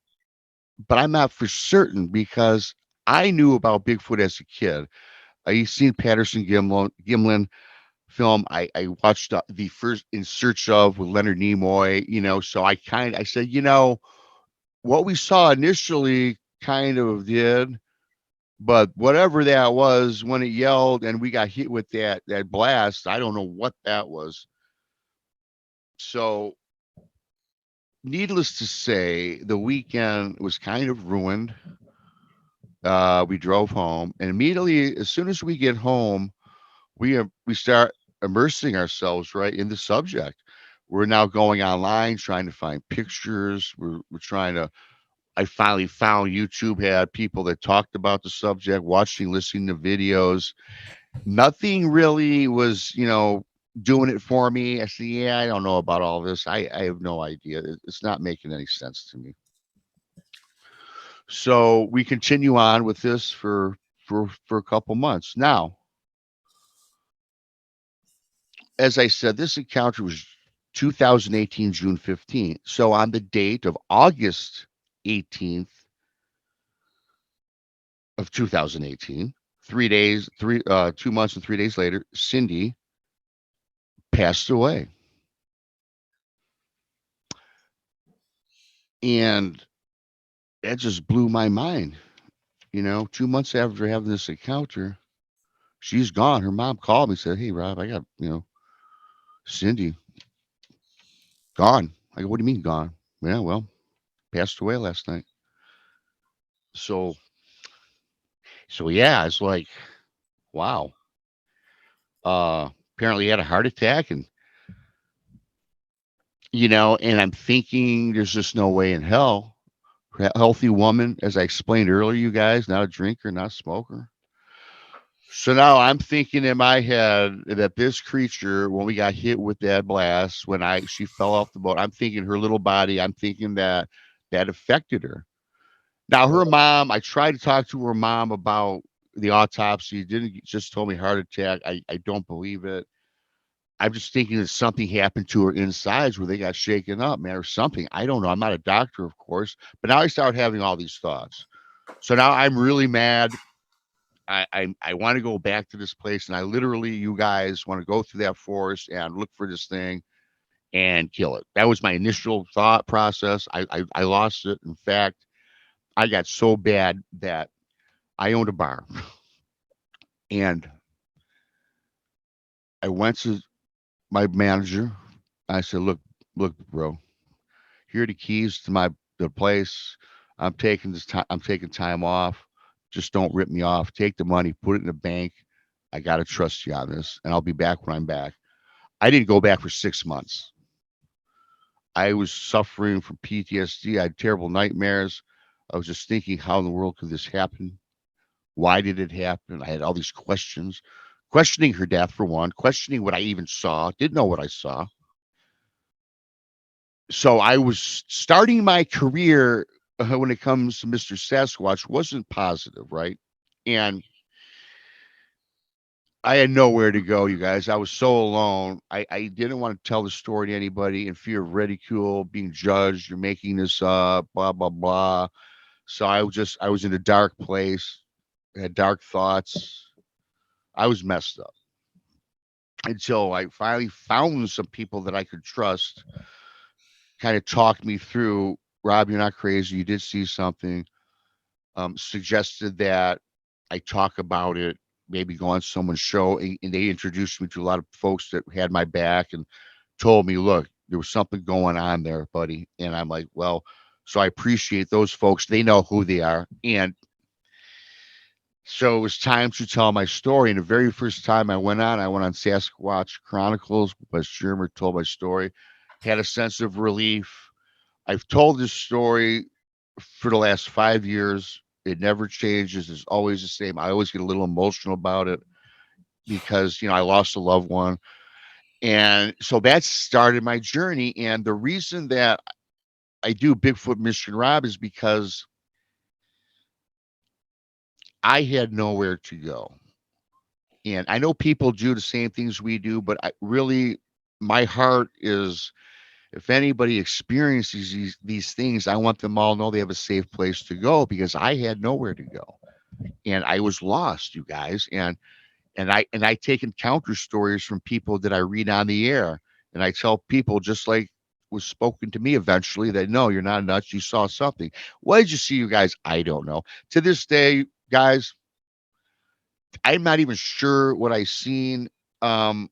but I'm not for certain because I knew about Bigfoot as a kid. I seen Patterson Gimlin film. I watched the first In Search of with Leonard Nimoy, you know, so I said, you know, what we saw initially kind of did, but whatever that was when it yelled and we got hit with that blast, I don't know what that was. So needless to say, the weekend was kind of ruined. We drove home, and immediately, as soon as we get home, we start immersing ourselves right in the subject. We're now going online trying to find pictures. We're trying to. I finally found YouTube had people that talked about the subject, watching, listening to videos. Nothing really was, you know, doing it for me. I said, yeah, I don't know about all this. I have no idea. It's not making any sense to me. So we continue on with this for a couple months. Now, as I said, this encounter was 2018, June 15th. So on the date of August 18th of 2018, 2 months and 3 days later, Cindy passed away. And that just blew my mind. You know, 2 months after having this encounter, she's gone. Her mom called me and said, hey, Rob, I got, you know, Cindy gone. I go, what do you mean gone? Yeah, well, passed away last night. So yeah, it's like, wow. Apparently he had a heart attack, and you know, and I'm thinking there's just no way in hell. Healthy woman, as I explained earlier, you guys, not a drinker, not a smoker. So now I'm thinking in my head that this creature, when we got hit with that blast, she fell off the boat, I'm thinking her little body, I'm thinking that affected her. Now her mom, I tried to talk to her mom about the autopsy, didn't just told me heart attack. I don't believe it. I'm just thinking that something happened to her insides where they got shaken up, man, or something. I don't know. I'm not a doctor, of course, but now I start having all these thoughts. So now I'm really mad. I want to go back to this place, and I literally, you guys, want to go through that forest and look for this thing and kill it. That was my initial thought process. I lost it. In fact, I got so bad that I owned a bar, and I went to my manager. I said, look, bro, here are the keys to the place. I'm taking this time. I'm taking time off. Just don't rip me off. Take the money, put it in the bank. I got to trust you on this, and I'll be back when I'm back. I didn't go back for 6 months. I was suffering from PTSD. I had terrible nightmares. I was just thinking, how in the world could this happen? Why did it happen? I had all these questions, questioning her death for one, questioning what I even saw, didn't know what I saw. So I was starting my career when it comes to Mr. Sasquatch wasn't positive, right? And I had nowhere to go, you guys. I was so alone. I didn't want to tell the story to anybody in fear of ridicule, being judged, you're making this up, blah, blah, blah. So I was in a dark place, had dark thoughts. I was messed up until I finally found some people that I could trust, kind of talked me through. Rob, you're not crazy. You did see something. Suggested that I talk about it, maybe go on someone's show. And they introduced me to a lot of folks that had my back and told me, look, there was something going on there, buddy. And I'm like, well, so I appreciate those folks. They know who they are. And so it was time to tell my story. And the very first time I went on Sasquatch Chronicles. Wes Germer told my story, had a sense of relief. I've told this story for the last 5 years. It never changes. It's always the same. I always get a little emotional about it because, I lost a loved one. And so that started my journey. And the reason that I do Bigfoot Mission Rob is because I had nowhere to go. And I know people do the same things we do, but my heart is, if anybody experiences these things, I want them all to know they have a safe place to go, because I had nowhere to go and I was lost, you guys. And I take encounter stories from people that I read on the air, and I tell people, just like was spoken to me eventually, that no, you're not nuts. You saw something. What did you see, you guys? I don't know. To this day, guys, I'm not even sure what I seen. Um,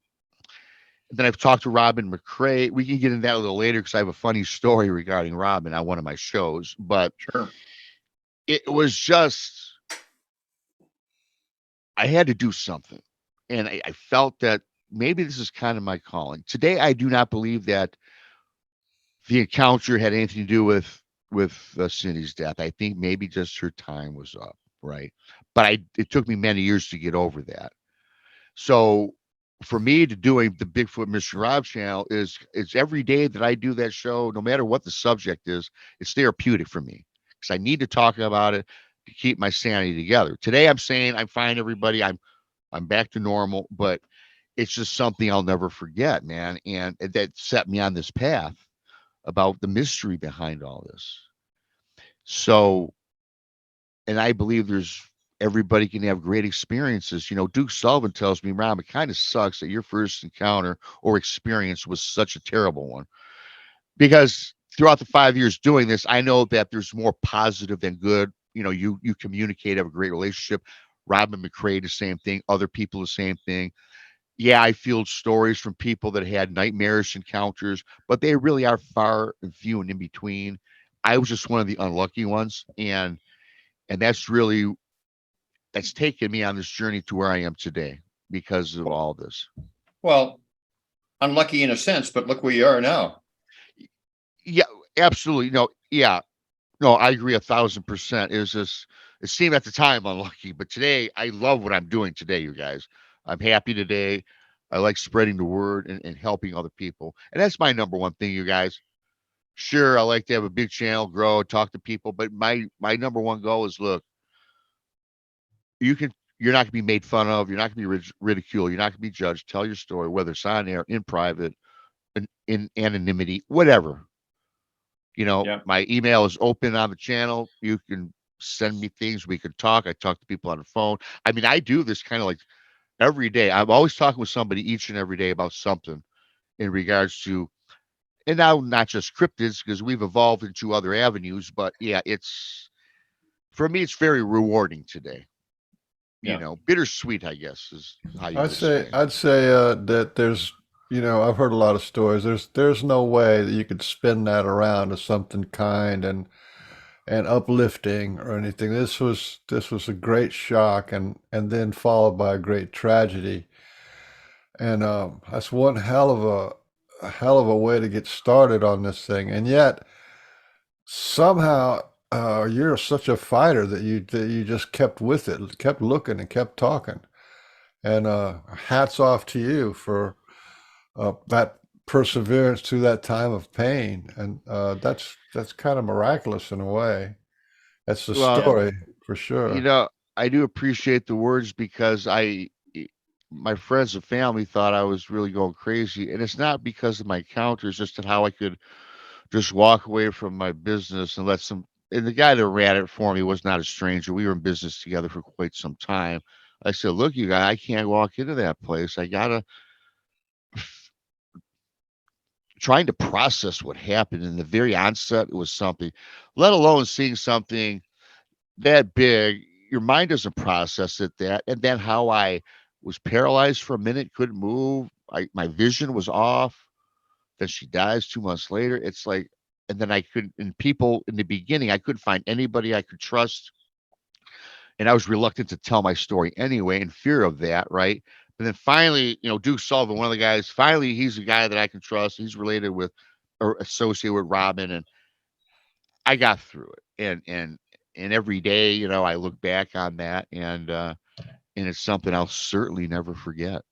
then I've talked to Robin McCRAY. We can get into that a little later because I have a funny story regarding Robin on one of my shows. But Sure. it was just, I had to do something. And I felt that maybe this is kind of my calling. Today, I do not believe that the encounter had anything to do with Cindy's death. I think maybe just her time was up, right? But it took me many years to get over that. So for me to doing the Bigfoot Mr. Rob channel it's every day that I do that show, no matter what the subject is, it's therapeutic for me because I need to talk about it to keep my sanity together. Today I'm saying I'm fine, everybody. I'm back to normal, but it's just something I'll never forget, man. And that set me on this path about the mystery behind all this. So, and I believe everybody can have great experiences. Duke Sullivan tells me, Ron, it kind of sucks that your first encounter or experience was such a terrible one. Because throughout the 5 years doing this, I know that there's more positive than good. You communicate, have a great relationship. Robin McCRAY, the same thing. Other people, the same thing. Yeah, I field stories from people that had nightmarish encounters, but they really are far and few and in between. I was just one of the unlucky ones, and that's taken me on this journey to where I am today because of all this. Well, unlucky in a sense, but look where you are now. Yeah, absolutely. No, yeah, no, I agree 1,000%. It seemed at the time unlucky, but today I love what I'm doing today, you guys. I'm happy today. I like spreading the word and helping other people. And that's my number one thing, you guys. Sure, I like to have a big channel, grow, talk to people, but my number one goal is, look, you're not gonna be made fun of, you're not gonna be ridiculed, you're not gonna be judged. Tell your story, whether it's on air, in private, in anonymity, whatever. Yeah. My email is open on the channel. You can send me things. We can talk. I talk to people on the phone. I mean, I do this kind of like every day. I'm always talking with somebody each and every day about something in regards to, and now not just cryptids because we've evolved into other avenues, but yeah, for me, it's very rewarding today. Yeah. Bittersweet, I guess, is how you I'd would say say. I'd say that there's, I've heard a lot of stories. There's no way that you could spin that around to something kind and uplifting or anything. This was a great shock and then followed by a great tragedy. And that's one hell of a way to get started on this thing. And yet somehow you're such a fighter that you just kept with it, kept looking and kept talking. And hats off to you for that perseverance through that time of pain. And that's kind of miraculous in a way. That's the Well, Yeah. story for you sure. know, I do appreciate the words because my friends and family thought I was really going crazy, and it's not because of my encounters, just that how I could just walk away from my business and let some. And the guy that ran it for me was not a stranger. We were in business together for quite some time. I said, "Look, you guys, I can't walk into that place. I gotta." Trying to process what happened in the very onset, it was something, let alone seeing something that big, your mind doesn't process it that. And then how I was paralyzed for a minute, couldn't move. My vision was off. Then she dies 2 months later. It's like, and then I couldn't, and people in the beginning, I couldn't find anybody I could trust. And I was reluctant to tell my story anyway, in fear of that, right? And then finally, Duke Sullivan, one of the guys, finally, he's a guy that I can trust. He's related with or associated with Robin, and I got through it. And every day, I look back on that, and it's something I'll certainly never forget.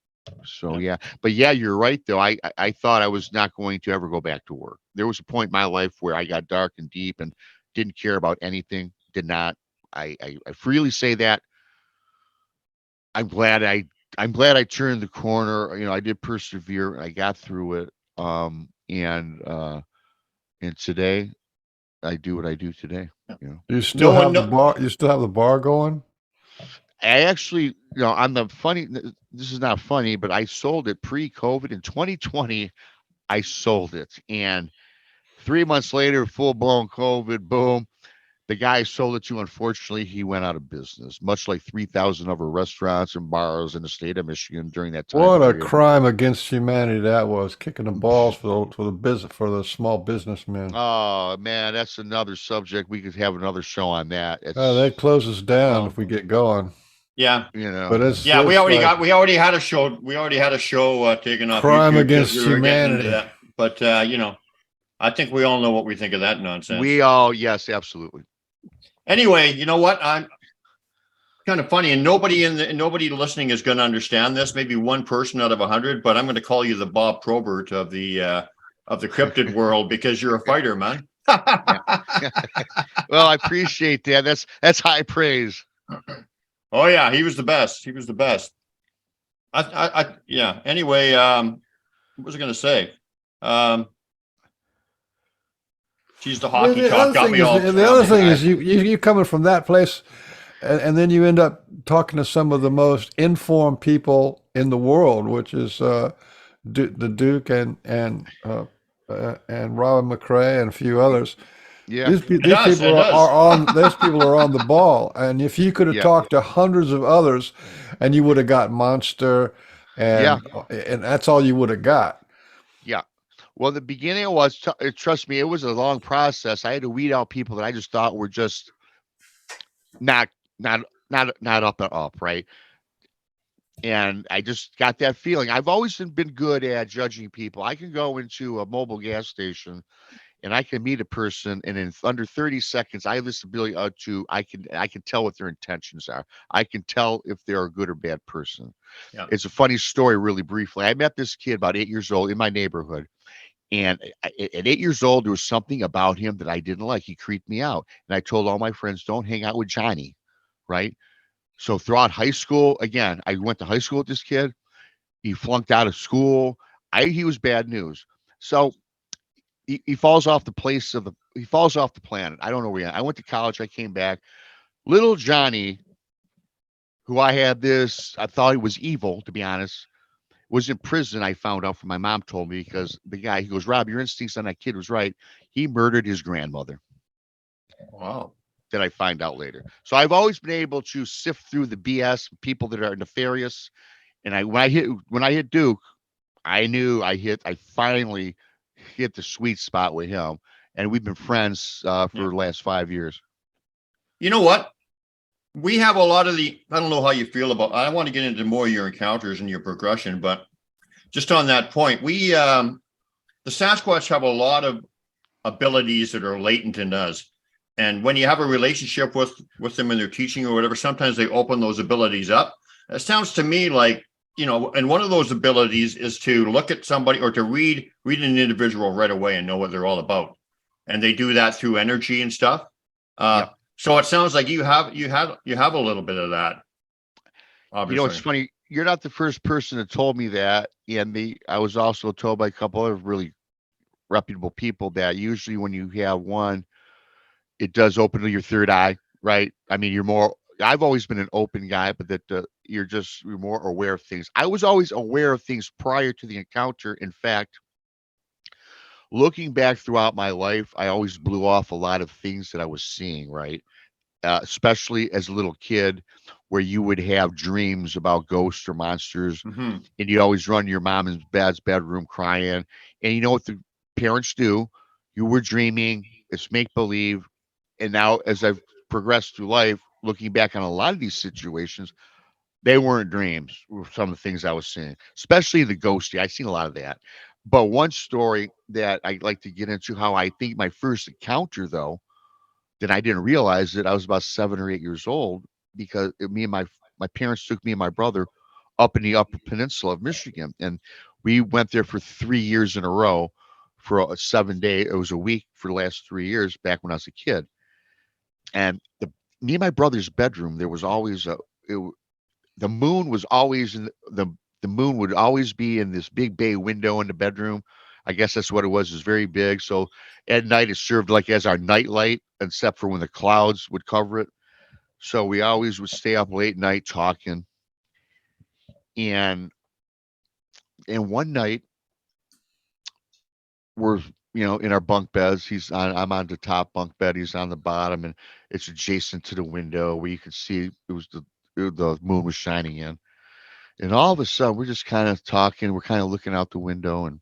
So Yeah. yeah, but yeah, you're right though. I thought I was not going to ever go back to work. There was a point in my life where I got dark and deep and didn't care about anything. Did not. I freely say that. I'm glad I I'm glad I turned the corner. I did persevere and I got through it. And today I do what I do today. You know. You No still one, have the no, bar. You still have the bar going. I actually, on the funny, this is not funny, but I sold it pre-COVID in 2020. I sold it, and 3 months later, full blown COVID, boom. The guy I sold it to, unfortunately, he went out of business, much like 3,000 other restaurants and bars in the state of Michigan during that time What a period. crime against humanity that was, kicking the balls for the business for the small businessmen. Oh man, that's another subject. We could have another show on that. That It's closes down well, if we get going. yeah. you know, But Yeah, we it's already like got, we already had a show. We already had a show taken off crime YouTube because against we were getting into humanity. that. But, I think we all know what we think of that nonsense. we all yes, absolutely. Anyway, you know what? I'm kind of funny, and nobody listening is going to understand this. Maybe one person out of 100, but I'm going to call you the Bob Probert of the cryptid world because you're a fighter, man. Yeah. Well, I appreciate that. That's high praise. Oh yeah, he was the best. He was the best. Yeah. Anyway, what was I going to say? Um, Geez, the The, hockey the talk other got thing me is all the other thing is traumatized. you coming from that place, and then you end up talking to some of the most informed people in the world, which is the Duke and Robin McCRAY and a few others. Yeah, It These does. people It are does. on these people are on the ball, and if you could have yeah, talked to hundreds of others, and you would have got Monster, yeah, and that's all you would have got. yeah. Well, the beginning was, trust me, it was a long process. I had to weed out people that I just thought were just not, not, not up and up, right? And I just got that feeling. I've always been good at judging people. I can go into a mobile gas station and I can meet a person, and in under 30 seconds, I have this ability to I can tell what their intentions are. I can tell if they're a good or bad person. Yeah. It's a funny story, really briefly. I met this kid about 8 years old in my neighborhood. And at 8 years old, there was something about him that I didn't like. He creeped me out. And I told all my friends, don't hang out with Johnny. Right. So throughout high school, again, I went to high school with this kid. He flunked out of school. He was bad news. So he falls off the place of the he falls off the planet. I don't know where I went to college. I came back. Little Johnny, who I thought he was evil, to be honest, was in prison. I found out from my mom told me because the guy, he goes, Rob, your instincts on that kid was right. He murdered his grandmother. Wow. That I find out later. So I've always been able to sift through the BS, people that are nefarious. And when I hit Duke, I knew I finally hit the sweet spot with him. And we've been friends for Yeah. the last 5 years. You know what? We have a lot of I don't know how you feel about, I want to get into more of your encounters and your progression, but just on that point, the Sasquatch have a lot of abilities that are latent in us. And when you have a relationship with them and they're teaching or whatever, sometimes they open those abilities up. It sounds to me like, and one of those abilities is to look at somebody or to read an individual right away and know what they're all about. And they do that through energy and stuff. Yep. So it sounds like you have a little bit of that. Obviously. It's funny. You're not the first person that told me that, and I was also told by a couple other really reputable people that usually when you have one, it does open to your third eye, right? I mean, you're more. I've always been an open guy, but that you're more aware of things. I was always aware of things prior to the encounter. In fact, looking back throughout my life, I always blew off a lot of things that I was seeing, right? Especially as a little kid, where you would have dreams about ghosts or monsters, Mm-hmm. and you always run to your mom and dad's bedroom crying. And you know what the parents do? You were dreaming. It's make believe. And now, as I've progressed through life, looking back on a lot of these situations, they weren't dreams. Were some of the things I was seeing, especially the ghosty. I've seen a lot of that. But one story that I'd like to get into, how I think my first encounter, though, that I didn't realize that I was about 7 or 8 years old, because me and my parents took me and my brother up in the Upper Peninsula of Michigan, and we went there for 3 years in a row for a 7 day. It was a week for the last 3 years back when I was a kid. And me and my brother's bedroom, there was always the moon was always in the moon would always be in this big bay window in the bedroom. I guess that's what it was. It was very big. So at night it served like as our night light, except for when the clouds would cover it. So we always would stay up late night talking. And one night we're in our bunk beds. I'm on the top bunk bed. He's on the bottom, and it's adjacent to the window where you could see it was the moon was shining in. And all of a sudden, we're just kind of talking. We're kind of looking out the window, and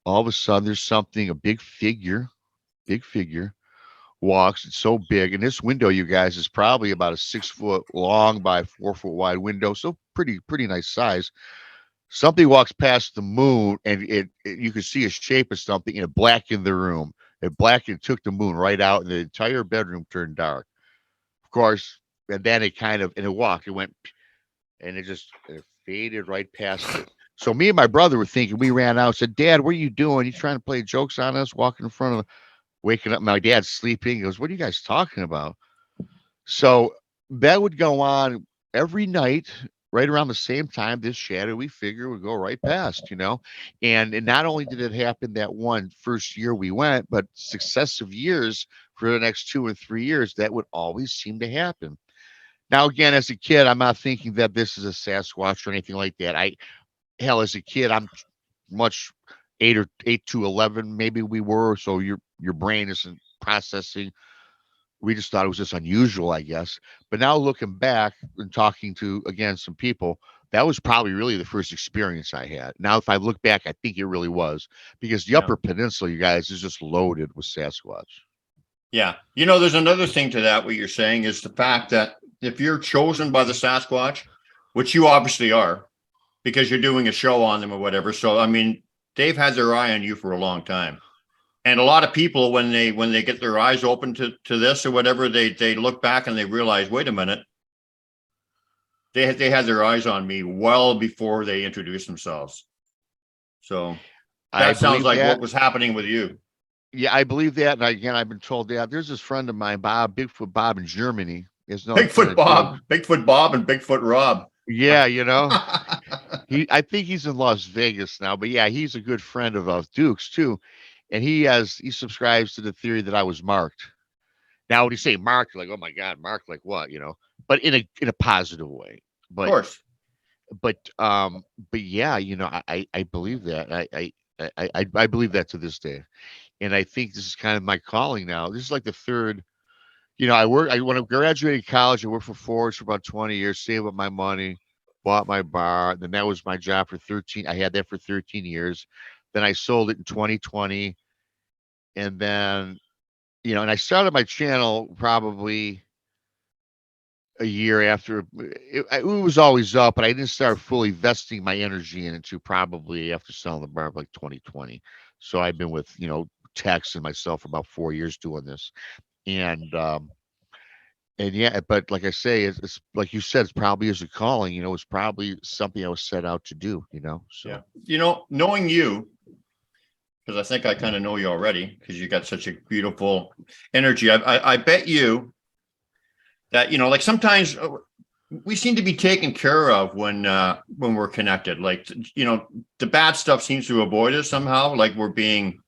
all of a sudden, there's something, a big figure walks. It's so big. And this window, you guys, is probably about a 6 foot long by 4 foot wide window. So pretty nice size. Something walks past the moon, and you could see a shape of something, and it blackened the room. It blackened, took the moon right out, and the entire bedroom turned dark. Of course, and then it walked. It went, and it faded right past it. So me and my brother were thinking, we ran out, said, "Dad, what are you doing? You trying to play jokes on us?" Walking in front of, waking up. My dad's sleeping. He goes, "What are you guys talking about?" So that would go on every night, right around the same time. This shadowy figure would go right past. And not only did it happen that one first year we went, but successive years for the next 2 or 3 years, that would always seem to happen. Now, again, as a kid, I'm not thinking that this is a Sasquatch or anything like that. As a kid, I'm much 8 to 11, maybe we were. So your brain isn't processing. We just thought it was just unusual, I guess. But now looking back and talking to, again, some people, that was probably really the first experience I had. Now, if I look back, I think it really was, because the Yeah. Upper Peninsula, you guys, is just loaded with Sasquatch. Yeah. There's another thing to that. What you're saying is the fact that if you're chosen by the Sasquatch, which you obviously are, because you're doing a show on them or whatever. So, I mean, they've had their eye on you for a long time. And a lot of people, when they get their eyes open to this or whatever, they look back and they realize, wait a minute, they had their eyes on me well before they introduced themselves. So I that sounds believe like that. what was happening with you. Yeah, I believe that. And again, I've been told that there's this friend of mine, Bob, Bigfoot Bob in Germany. Is another friend of Duke. Bigfoot Bob, and Bigfoot Rob. Yeah, I think he's in Las Vegas now, but yeah, he's a good friend of Duke's too. And he subscribes to the theory that I was marked. Now, when you say marked, you're like, oh my God, marked like what? But in a positive way. Of But course. but yeah, I believe that. I believe that to this day. And I think this is kind of my calling now. This is like the third. When I graduated college, I worked for Ford for about 20 years, saved up my money, bought my bar. Then that was my job for 13. I had that for 13 years. Then I sold it in 2020. And then, and I started my channel probably a year after. It was always up, but I didn't start fully vesting my energy in it until probably after selling the bar, like 2020. So I've been with, Tex and myself for about 4 years doing this. And yeah, but like I say, it's like you said, it's probably as a calling. It's probably something I was set out to do. Yeah. So Knowing you, because I think I kind of know you already, because you got such a beautiful energy. I bet you that, like sometimes we seem to be taken care of when we're connected. Like, the bad stuff seems to avoid us somehow, like we're being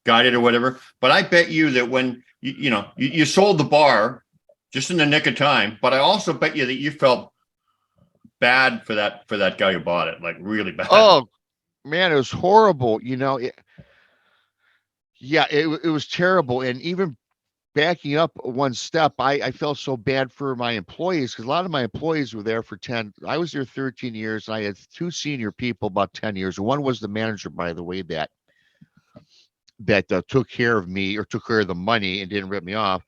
guided or whatever. But I bet you that when you sold the bar just in the nick of time, but I also bet you that you felt bad for that guy who bought it, like really bad. oh man, it was horrible. Yeah, it was terrible. And even backing up one step, I felt so bad for my employees because a lot of my employees were there for 10. I was there 13 years, and I had two senior people about 10 years. One was the manager, by the way, that took care of me or took care of the money and didn't rip me off.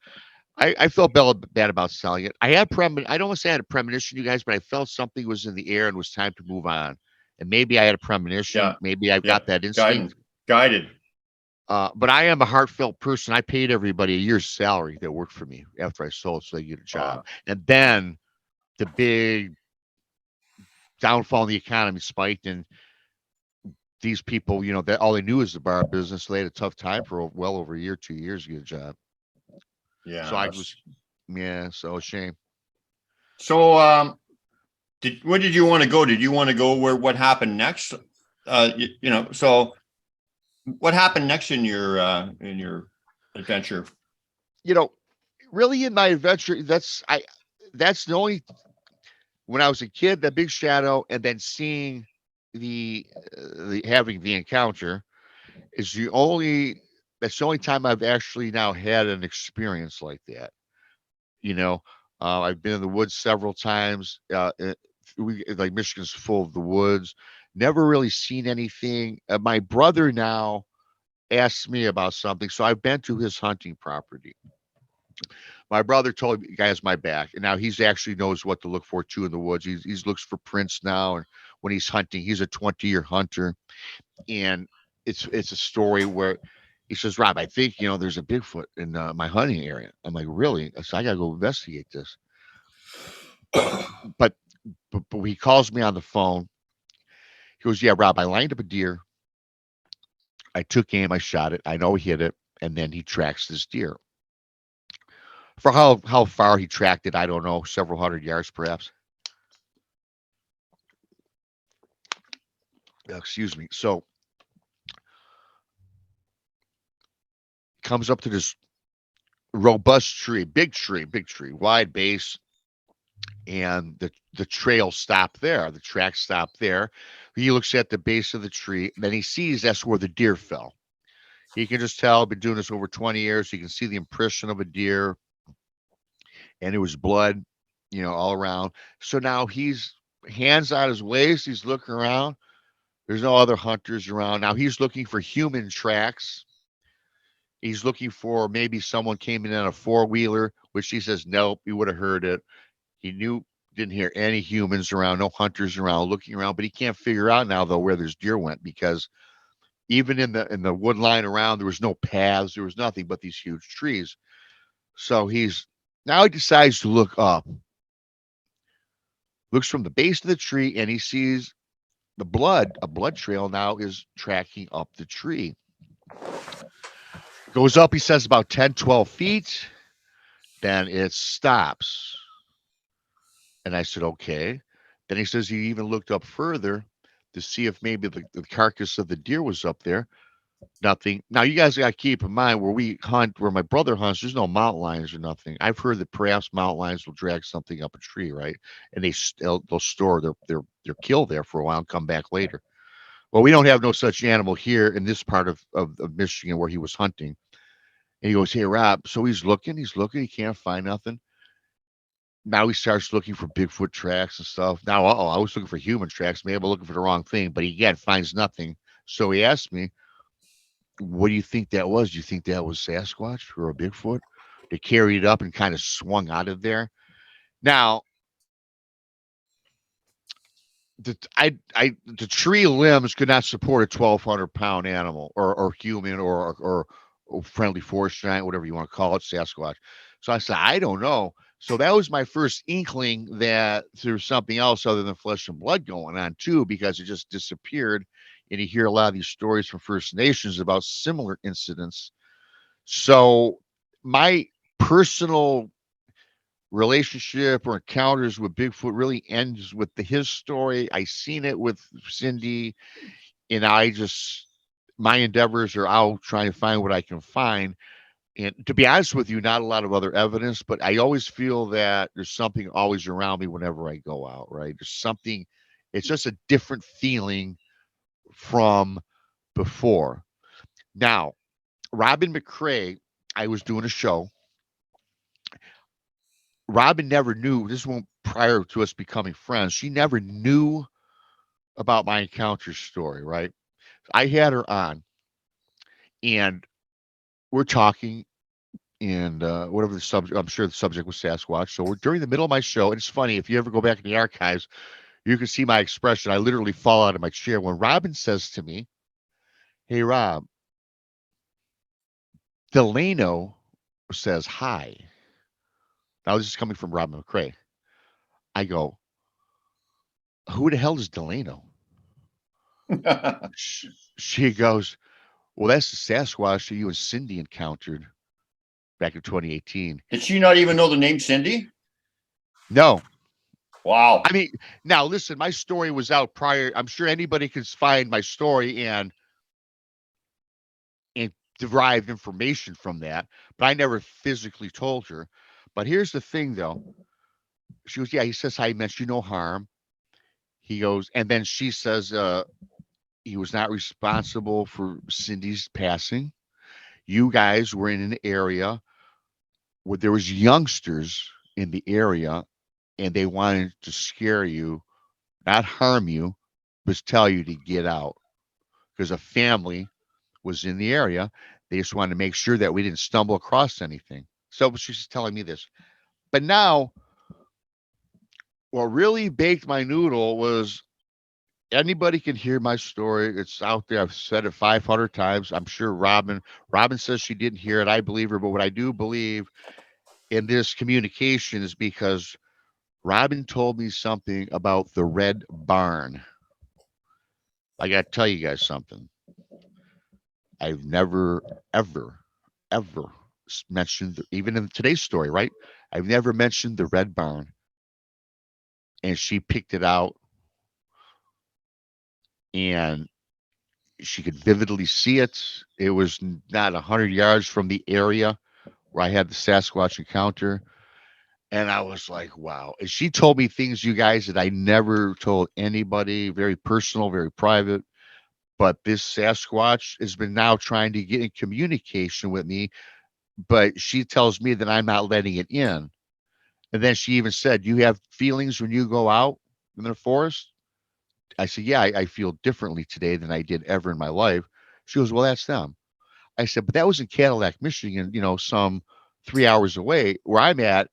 I felt bad about selling it. I don't want to say I had a premonition, you guys, but I felt something was in the air and it was time to move on. And maybe I had a premonition. Yeah. Maybe I've Yeah. got that instinct. Guided. But I am a heartfelt person. I paid everybody a year's salary that worked for me after I sold, so they get a job. And then the big downfall in the economy spiked, and these people, that all they knew was the bar business. So they had a tough time for well over a year, 2 years to get a job. So Yeah. yeah, so a shame. So, where did you want to go? Did you want to go what happened next? So what happened next in your adventure? You know, really in my adventure, that's the only when I was a kid, that big shadow, and then seeing the having the encounter is that's the only time I've actually now had an experience like that. You know, I've been in the woods several times. Like Michigan's full of the woods. Never really seen anything. My brother now asked me about something, so I've been to his hunting property. My brother told me, guys, my back, and now he's actually knows what to look for too in the woods. He's looks for prints now, and when he's hunting, he's a 20-year hunter, and it's a story where he says, Rob, I think there's a Bigfoot in my hunting area. I'm like, really? So I gotta go investigate this. But but he calls me on the phone. He goes, yeah, Rob, I lined up a deer. I took aim, I shot it. I know he hit it, and then he tracks this deer. For how far he tracked it, I don't know, several hundred yards perhaps. Excuse me. So comes up to this robust tree, big tree, wide base, and the trail stopped there. The track stopped there. He looks at the base of the tree, and then he sees that's where the deer fell. He can just tell, been doing this over 20 years. He can see the impression of a deer, and it was blood, all around. So now he's hands on his waist. He's looking around. There's no other hunters around. Now he's looking for human tracks. He's looking for maybe someone came in on a four-wheeler, which he says, nope, he would have heard it. He didn't hear any humans around, no hunters around, looking around, but he can't figure out now though where this deer went because even in the wood line around, there was no paths, there was nothing but these huge trees. So he decides to look up, looks from the base of the tree, and he sees a blood trail now is tracking up the tree. Goes up, he says about 10, 12 feet, then it stops. And I said, okay. Then he says he even looked up further to see if maybe the carcass of the deer was up there. Nothing. Now you guys got to keep in mind where my brother hunts, there's no mountain lions or nothing. I've heard that perhaps mountain lions will drag something up a tree, right? And they'll store their kill there for a while and come back later. Well, we don't have no such animal here in this part of Michigan where he was hunting. And he goes, hey, Rob. So he's looking, he can't find nothing. Now he starts looking for Bigfoot tracks and stuff. Now, I was looking for human tracks. Maybe I'm looking for the wrong thing, but he again finds nothing. So he asked me, what do you think that was? Do you think that was Sasquatch or a Bigfoot? They carried it up and kind of swung out of there. Now, the tree limbs could not support a 1,200-pound animal or human or friendly forest giant, whatever you want to call it, Sasquatch. So I said, I don't know. So that was my first inkling that there's something else other than flesh and blood going on too, because it just disappeared. And you hear a lot of these stories from First Nations about similar incidents. So my personal relationship or encounters with Bigfoot really ends with his story. I seen it with Cindy, and my endeavors are out trying to find what I can find. And to be honest with you, not a lot of other evidence, but I always feel that there's something always around me whenever I go out, right? There's something, it's just a different feeling from before. Now, Robin McCRAY, I was doing a show. Robin never knew, this one prior to us becoming friends, she never knew about my encounter story, right? I had her on and we're talking and whatever the subject, I'm sure the subject was Sasquatch. So we're during the middle of my show. And it's funny, if you ever go back in the archives, you can see my expression. I literally fall out of my chair when Robin says to me, "Hey, Rob, Delano says hi." Now, this is coming from Robin McCRAY. I go, "Who the hell is Delano?" She goes, "Well, that's the Sasquatch that you and Cindy encountered back in 2018. Did she not even know the name Cindy? No. Wow. I mean, now listen, my story was out prior. I'm sure anybody can find my story and derive information from that, but I never physically told her. But here's the thing though. She goes, "Yeah," he says, "I meant you no harm." He goes, and then she says, he was not responsible for Cindy's passing. You guys were in an area where there was youngsters in the area and they wanted to scare you, not harm you, but tell you to get out because a family was in the area. They just wanted to make sure that we didn't stumble across anything. So she's telling me this. But now, what really baked my noodle was anybody can hear my story. It's out there. I've said it 500 times. I'm sure Robin says she didn't hear it. I believe her. But what I do believe in this communication is because Robin told me something about the red barn. I got to tell you guys something. I've never, ever, ever mentioned, even in today's story, right? I've never mentioned the red barn. And she picked it out and she could vividly see it. It was not 100 yards from the area where I had the Sasquatch encounter. And I was like, wow. And she told me things, you guys, that I never told anybody, very personal, very private. But this Sasquatch has been now trying to get in communication with me, but she tells me that I'm not letting it in. And then she even said, "You have feelings when you go out in the forest?" I said, "Yeah, I feel differently today than I did ever in my life." She goes, "Well, that's them." I said, "But that was in Cadillac, Michigan, some 3 hours away where I'm at."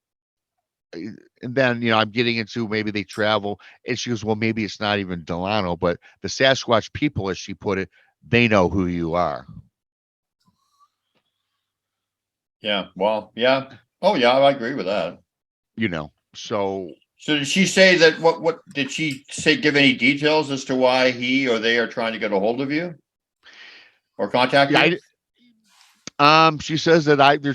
And then, I'm getting into maybe they travel. And she goes, "Well, maybe it's not even Delano, but the Sasquatch people, as she put it, they know who you are." Yeah. Well, yeah. Oh, yeah. I agree with that. So So did she say that? What did she say? Give any details as to why he or they are trying to get a hold of you or contact yeah, you? she says that they're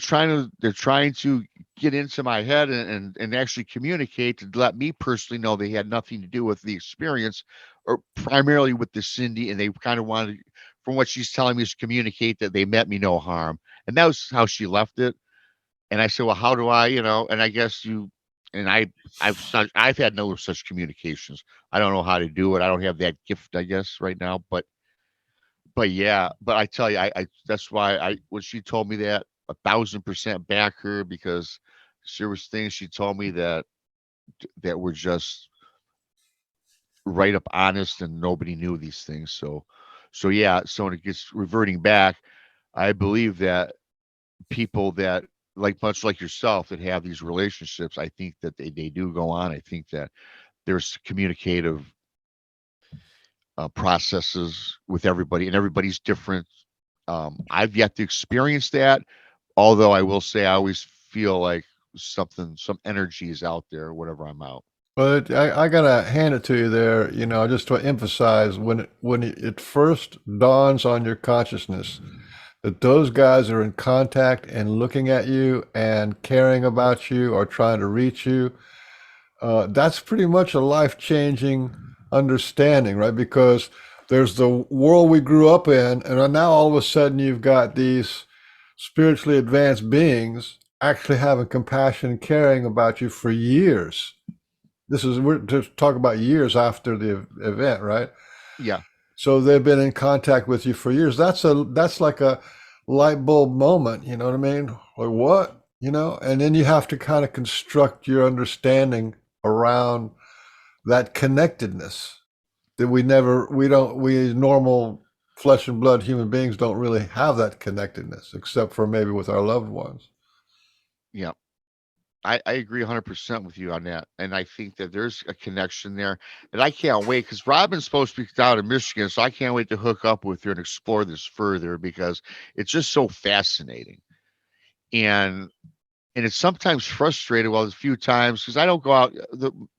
trying to get into my head and actually communicate to let me personally know they had nothing to do with the experience or primarily with the Cindy, and they kind of wanted, from what she's telling me, is communicate that they meant me no harm. And that was how she left it. And I said, "Well, how do I, and I guess I've had no such communications. I don't know how to do it. I don't have that gift, I guess, right now. But yeah, but I tell you, I that's why when she told me that, 1,000% back her, because there was things she told me that were just right up honest, and nobody knew these things. So yeah, so when it gets reverting back, I believe that people that, like, much like yourself, that have these relationships, I think that they do go on. I think that there's communicative processes with everybody, and everybody's different. I've yet to experience that. Although I will say I always feel like some energy is out there whenever I'm out. But I gotta hand it to you there, just to emphasize when it first dawns on your consciousness that those guys are in contact and looking at you and caring about you or trying to reach you. That's pretty much a life-changing understanding, right? Because there's the world we grew up in, and now all of a sudden you've got these spiritually advanced beings actually having compassion and caring about you for years. We're to talk about years after the event, right? Yeah. So they've been in contact with you for years. That's like a light bulb moment, you know what I mean? Like what? And then you have to kind of construct your understanding around that connectedness that we normal flesh and blood human beings don't really have that connectedness except for maybe with our loved ones. Yeah. I agree 100% with you on that. And I think that there's a connection there. And I can't wait because Robin's supposed to be down in Michigan. So I can't wait to hook up with her and explore this further because it's just so fascinating. And it's sometimes frustrating. Well, a few times because I don't go out.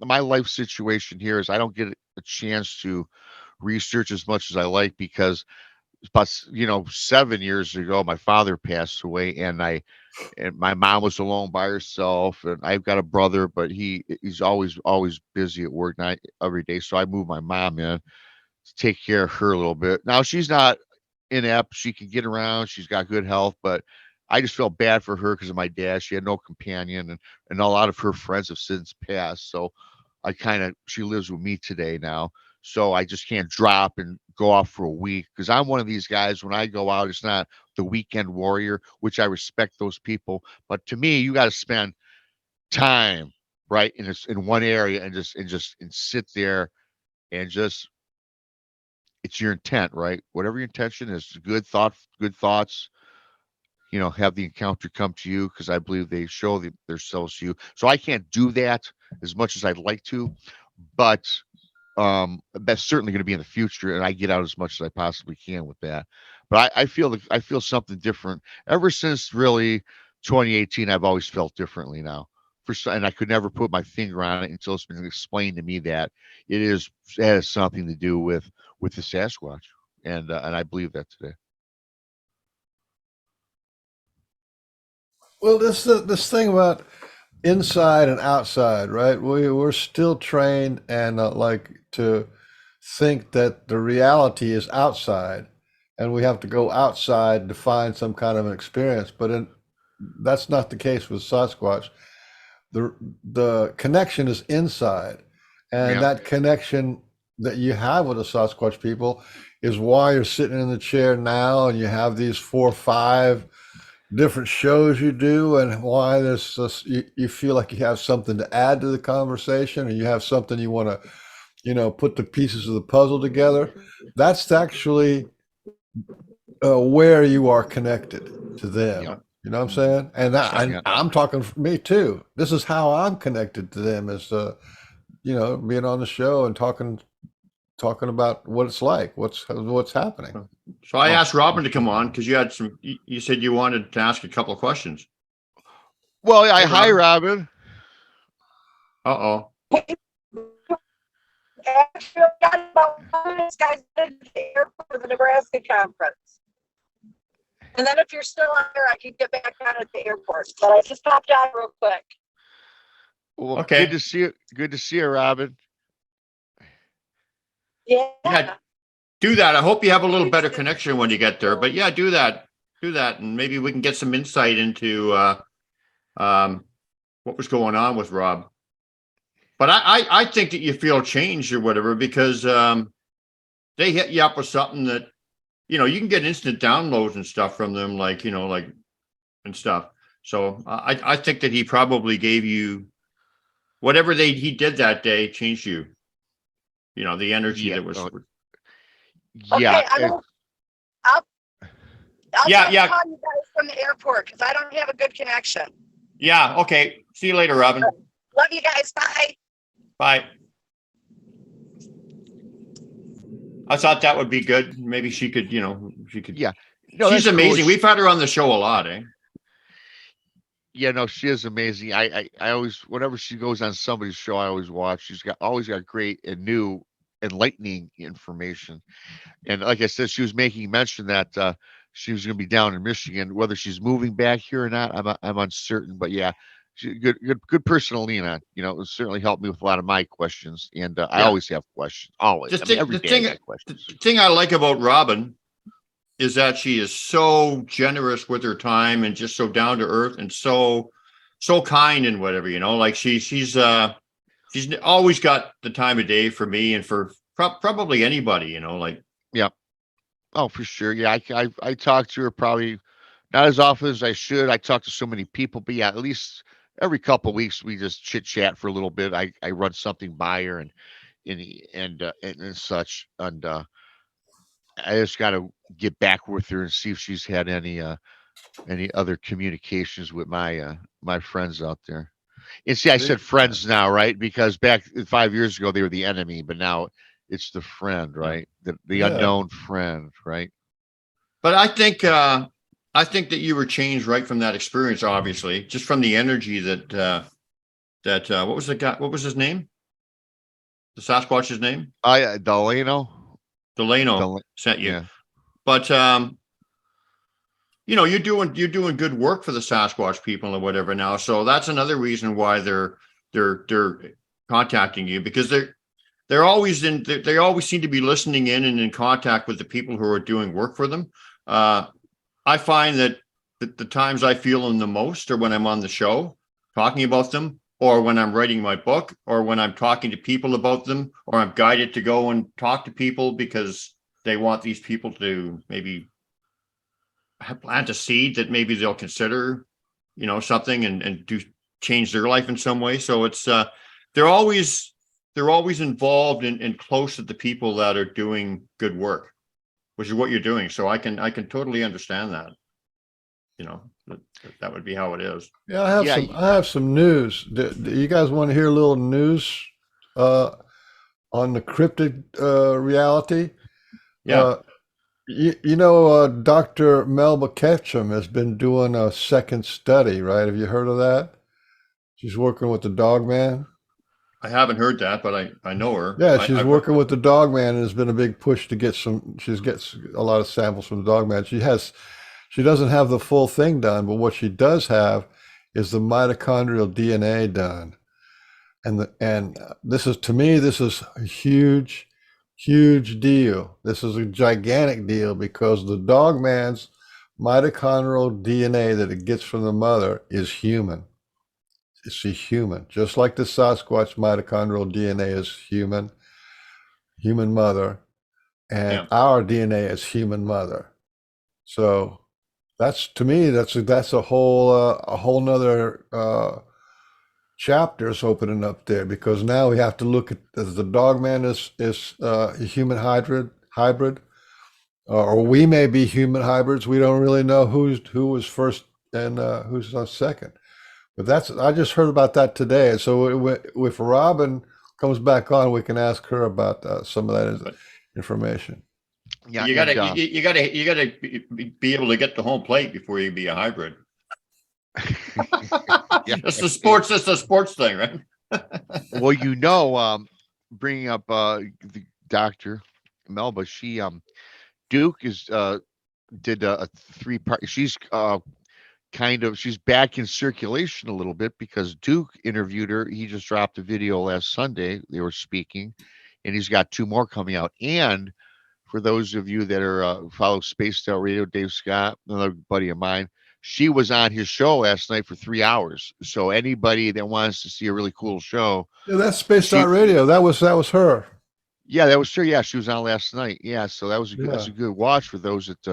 My life situation here is I don't get a chance to research as much as I like because about 7 years ago my father passed away and my mom was alone by herself and I've got a brother but he's always busy at work night every day, so I moved my mom in to take care of her a little bit. Now she's not inept, she can get around, she's got good health, but I just felt bad for her because of my dad. She had no companion and a lot of her friends have since passed, so she lives with me today now, so I just can't drop and go off for a week because I'm one of these guys. When I go out, it's not the weekend warrior, which I respect those people, but to me you got to spend time right in one area and sit there and just it's your intent, right? Whatever your intention is, good thoughts, have the encounter come to you because I believe they show themselves to you. So I can't do that as much as I'd like to, but that's certainly going to be in the future, and I get out as much as I possibly can with that. But I feel something different ever since really 2018. I've always felt differently now. And I could never put my finger on it until it's been explained to me that it has something to do with the Sasquatch, and I believe that today. Well, this thing about inside and outside, right? We're still trained and like to think that the reality is outside, and we have to go outside to find some kind of an experience. That's not the case with Sasquatch. The connection is inside, and Yeah. that connection that you have with the Sasquatch people is why you're sitting in the chair now, and you have these 4 or 5 different shows you do, and why you feel like you have something to add to the conversation, or you have something you want to put the pieces of the puzzle together. That's actually where you are connected to them. Yeah. You know what I'm saying? And Yeah. I'm talking for me too. This is how I'm connected to them, is being on the show and talking about what it's like, what's happening. So I asked Robin to come on because you said you wanted to ask a couple of questions. Well, Hey, hi, Robin. Robin. Actually, I got about 5 minutes, guys, to the airport for the Nebraska conference. And then if you're still on there, I can get back on at the airport. But I just popped out real quick. Well, Okay. Good to see you. Good to see you, Robin. Yeah. Do that. I hope you have a little better connection when you get there. But yeah, do that, and maybe we can get some insight into what was going on with Rob. But I think that you feel changed or whatever because they hit you up with something that you can get instant downloads and stuff from them, like and stuff. So I think that he probably gave you whatever he did that day changed you. The energy that was. Yeah. Okay, I'll Yeah, just yeah. call you guys from the airport because I don't have a good connection. Yeah. Okay. See you later, Robin. Love you guys. Bye. Bye. I thought that would be good. Maybe she could, Yeah. No, She's that's cool. amazing. We've had her on the show a lot, eh? Yeah, no, she is amazing. I always, whenever she goes on somebody's show, I always watch. She's always got great and new, enlightening information. And like I said, she was making mention that she was going to be down in Michigan. Whether she's moving back here or not, I'm uncertain. But yeah, she, good person to lean on. You know, it certainly helped me with a lot of my questions. And I Yeah. always have questions. Always. I mean, every day I got questions. The thing I like about Robin is that she is so generous with her time and just so down to earth and so kind and whatever, you know, like she's always got the time of day for me and for probably anybody, you know, like. Yeah. Oh, for sure. Yeah, I talk to her probably not as often as I should. I talk to so many people, but yeah, at least every couple of weeks we just chit chat for a little bit. I run something by her and such, and I just got to get back with her and see if she's had any other communications with my friends out there. And see, I said friends now, right? Because back 5 years ago they were the enemy, but now it's the friend, right? The Yeah. unknown friend, right? But I think that you were changed right from that experience, obviously, just from the energy that what was the guy? What was his name? The Sasquatch's name? Delano. Delano sent you. Yeah. But you know, you're doing good work for the Sasquatch people or whatever now. So that's another reason why they're contacting you, because they always seem to be listening in and in contact with the people who are doing work for them. I find that the times I feel them the most are when I'm on the show talking about them, or when I'm writing my book, or when I'm talking to people about them, or I'm guided to go and talk to people because they want these people to maybe plant a seed that maybe they'll consider, you know, something and do change their life in some way. So it's they're always involved and close to the people that are doing good work, which is what you're doing. So I can totally understand that. You know, that would be how it is. Yeah, I have some news. Do you guys want to hear a little news on the cryptid reality? Yeah. You know, Dr. Melba Ketchum has been doing a second study, right? Have you heard of that? She's working with the dog man. I haven't heard that, but I know her. Yeah, she's working with the dog man, and there's been a big push to get she gets a lot of samples from the dog man. She doesn't have the full thing done, but what she does have is the mitochondrial DNA done. And this is, to me, this is a huge, huge deal. This is a gigantic deal because the dog man's mitochondrial DNA that it gets from the mother is human. It's a human, just like the Sasquatch mitochondrial DNA is human mother, and our DNA is human mother. So that's, to me, that's a whole nother chapters opening up there, because now we have to look at, as the dogman is a human hybrid, or we may be human hybrids. We don't really know who was first and who's second. But I just heard about that today. And so if Robin comes back on, we can ask her about some of that information. Yeah, you gotta be able to get the home plate before you be a hybrid. That's the sports thing, right? Well, you know, bringing up the Dr. Melba, she Duke did a 3-part. She's she's back in circulation a little bit because Duke interviewed her. He just dropped a video last Sunday. They were speaking, and he's got 2 more coming out. And for those of you that are follow Spaced Out Radio, Dave Scott, another buddy of mine, she was on his show last night for 3 hours. So anybody that wants to see a really cool show, yeah, that's Spaced Out Radio. That was her. Yeah, that was her. Yeah, she was on last night. Yeah, so that's a good watch for those that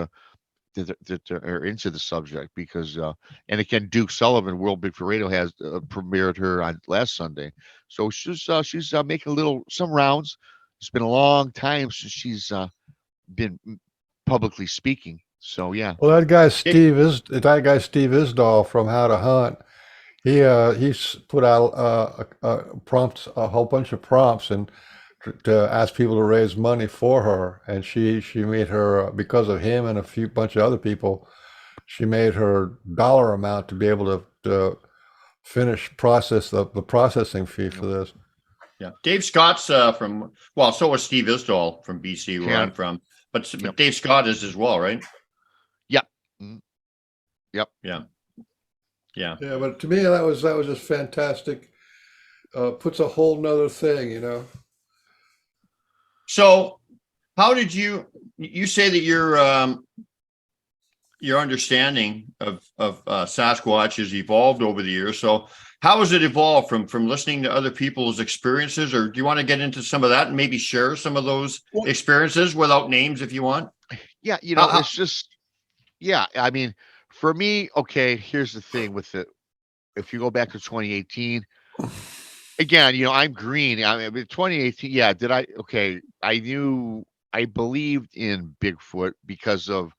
are into the subject, because and again, Duke Sullivan, World Bigfoot Radio, has premiered her on last Sunday. So she's making some rounds. It's been a long time since she's been publicly speaking. So yeah. Well, that guy Steve Isdall from How to Hunt, he's put out prompts, a whole bunch of prompts, and to ask people to raise money for her, and she made her, because of him and a bunch of other people, she made her dollar amount to be able to finish the processing fee for this. Yeah. Dave Scott's from, well, so was Steve Isdall from BC, where I'm from. But Yep. Dave Scott is as well, right? Yep. Mhm. Yep. Yeah. Yeah. Yeah, but to me that was just fantastic. Puts a whole nother thing, you know. So how did you say that your understanding of Sasquatch has evolved over the years. So how has it evolved from listening to other people's experiences, or do you want to get into some of that and maybe share some of those experiences without names if you want? Yeah, you know, it's just, yeah, I mean, for me, okay, here's the thing with it. If you go back to 2018, again, you know, I'm green. I mean, 2018, yeah, okay, I believed in Bigfoot because of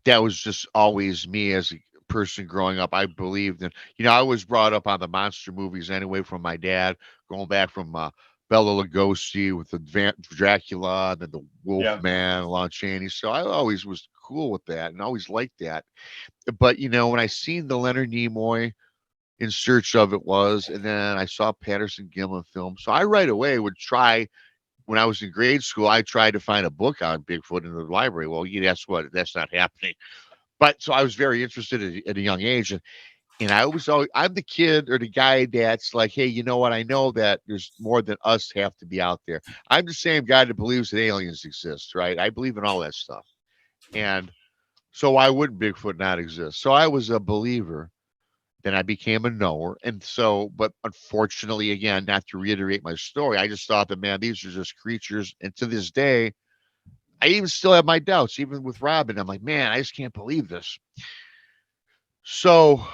that was just always me as a person growing up. I believed in, you know, I was brought up on the monster movies anyway from my dad, going back from Bela Lugosi with the Dracula and then the Wolfman, Lon Chaney. So I always was cool with that and always liked that. But you know, when I seen the Leonard Nimoy In Search of It was, and then I saw Patterson Gimlin film, so I right away would try. When I was in grade school, I tried to find a book on Bigfoot in the library. Well, yeah, that's not happening. But so I was very interested at a young age, and I was always I'm the kid or the guy that's like, hey, you know what? I know that there's more than us have to be out there. I'm the same guy that believes that aliens exist, right? I believe in all that stuff, and so why wouldn't Bigfoot not exist? So I was a believer. Then I became a knower, and so, but unfortunately, again, not to reiterate my story, I just thought that man, these are just creatures, and to this day, I even still have my doubts, even with Robin. I'm like, man, I just can't believe this. So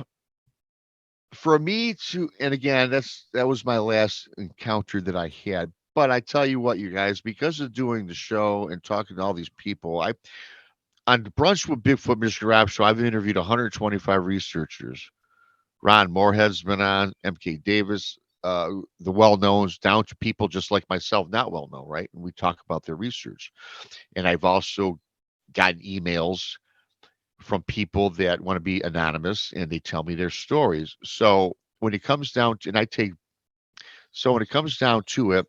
for me to, and again, that was my last encounter that I had. But I tell you what, you guys, because of doing the show and talking to all these people, I on the Brunch with Bigfoot, Mr. Rap Show, I've interviewed 125 researchers. Ron Moorhead's been on, MK Davis, the well knowns, down to people just like myself, not well known, right? And we talk about their research. And I've also gotten emails from people that want to be anonymous and they tell me their stories. So when it comes down to, and I take, so when it comes down to it,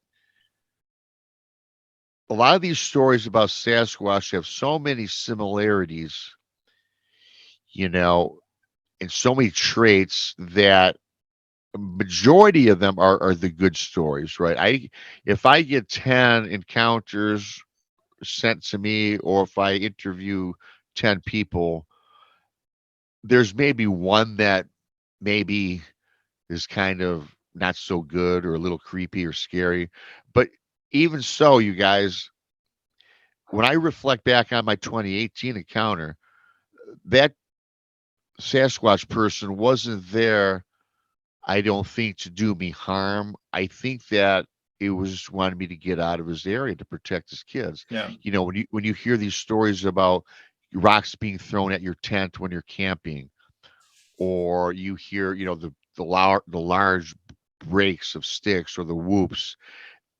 a lot of these stories about Sasquatch have so many similarities, you know, and so many traits that majority of them are the good stories, right? If I get 10 encounters sent to me, or if I interview 10 people, there's maybe one that maybe is kind of not so good or a little creepy or scary. But even so, you guys, when I reflect back on my 2018 encounter, that Sasquatch person wasn't there, I don't think, to do me harm. I think that it was wanting me to get out of his area to protect his kids. Yeah. You know, when you hear these stories about rocks being thrown at your tent when you're camping, or you hear, you know, the large breaks of sticks or the whoops,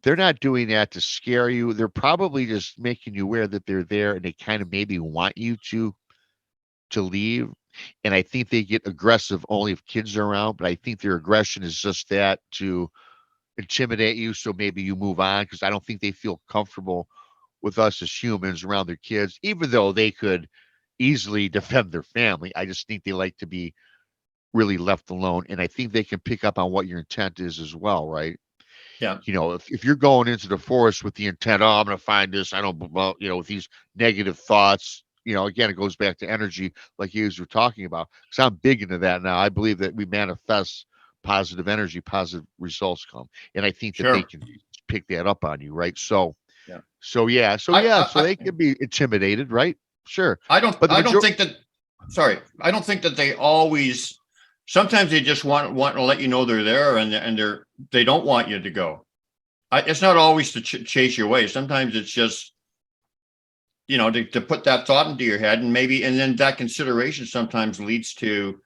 they're not doing that to scare you. They're probably just making you aware that they're there, and they kind of maybe want you to leave. And I think they get aggressive only if kids are around, but I think their aggression is just that to intimidate you. So maybe you move on, because I don't think they feel comfortable with us as humans around their kids, even though they could easily defend their family. I just think they like to be really left alone. And I think they can pick up on what your intent is as well, right? Yeah. You know, if you're going into the forest with the intent, oh, I'm going to find this, I don't, well, you know, with these negative thoughts, you know, again, it goes back to energy, like you guys were talking about. Because I'm big into that now. I believe that we manifest positive energy, positive results come, and I think that they can pick that up on you, right? So, Yeah. so yeah, so yeah, so they can be intimidated, right? Sure. I don't think that. Sorry, I don't think that they always. Sometimes they just want to let you know they're there, and they don't want you to go. It's not always to chase you away. Sometimes it's just, you know, to put that thought into your head, and then that consideration sometimes leads to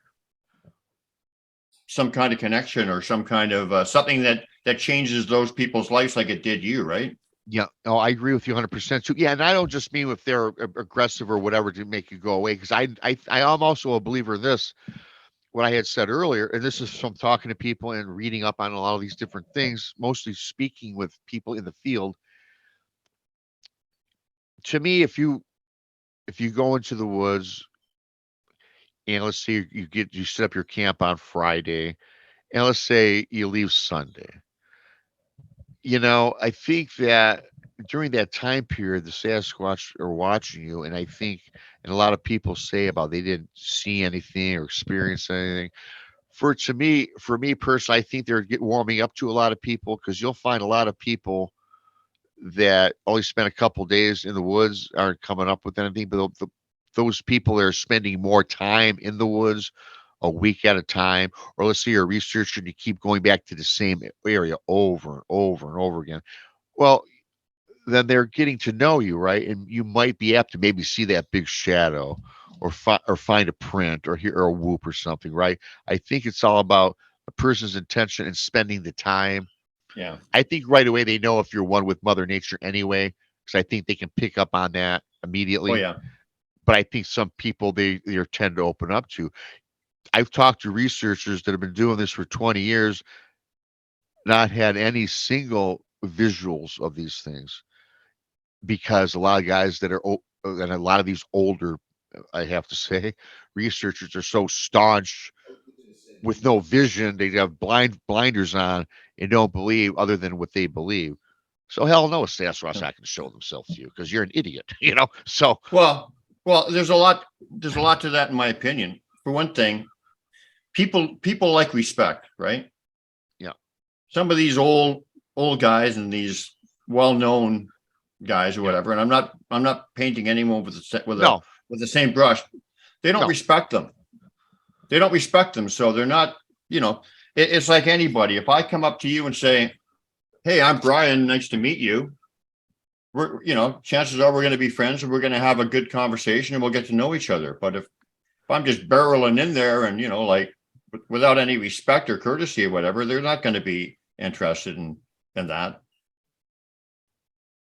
some kind of connection or some kind of something that that changes those people's lives like it did you, right? Yeah, no, I agree with you 100% too. Yeah, and I don't just mean if they're aggressive or whatever to make you go away, because I am also a believer in this. What I had said earlier, and this is from talking to people and reading up on a lot of these different things, mostly speaking with people in the field. To me, if you go into the woods and let's say you set up your camp on Friday, and let's say you leave Sunday, I think that during that time period, the Sasquatch are watching you, and I think, and a lot of people say about they didn't see anything or experience anything. For me personally, I think they're warming up to a lot of people because you'll find a lot of people that only spent a couple days in the woods aren't coming up with anything, but those people that are spending more time in the woods a week at a time, or let's say you're a researcher and you keep going back to the same area over and over and over again. Well, then they're getting to know you, right? And you might be apt to maybe see that big shadow or find a print or hear a whoop or something, right? I think it's all about a person's intention and spending the time. Yeah. I think right away they know if you're one with Mother Nature anyway, because I think they can pick up on that immediately. Oh yeah. But I think some people they tend to open up to. I've talked to researchers that have been doing this for 20 years, not had any single visuals of these things because a lot of guys that are and a lot of these older, I have to say, researchers are so staunch with no vision. They have blinders on and don't believe other than what they believe. So hell no, Sasquatch not going to show themselves to you because you're an idiot, So Well, there's a lot to that in my opinion. For one thing, people like respect, right? Yeah. Some of these old guys and these well-known guys or whatever, and I'm not painting anyone with no, the same brush. They don't No. respect them. They don't respect them, so they're not. It's like anybody. If I come up to you and say, "Hey, I'm Brian. Nice to meet you," chances are we're going to be friends and we're going to have a good conversation and we'll get to know each other. But if I'm just barreling in there and like without any respect or courtesy or whatever, they're not going to be interested in that.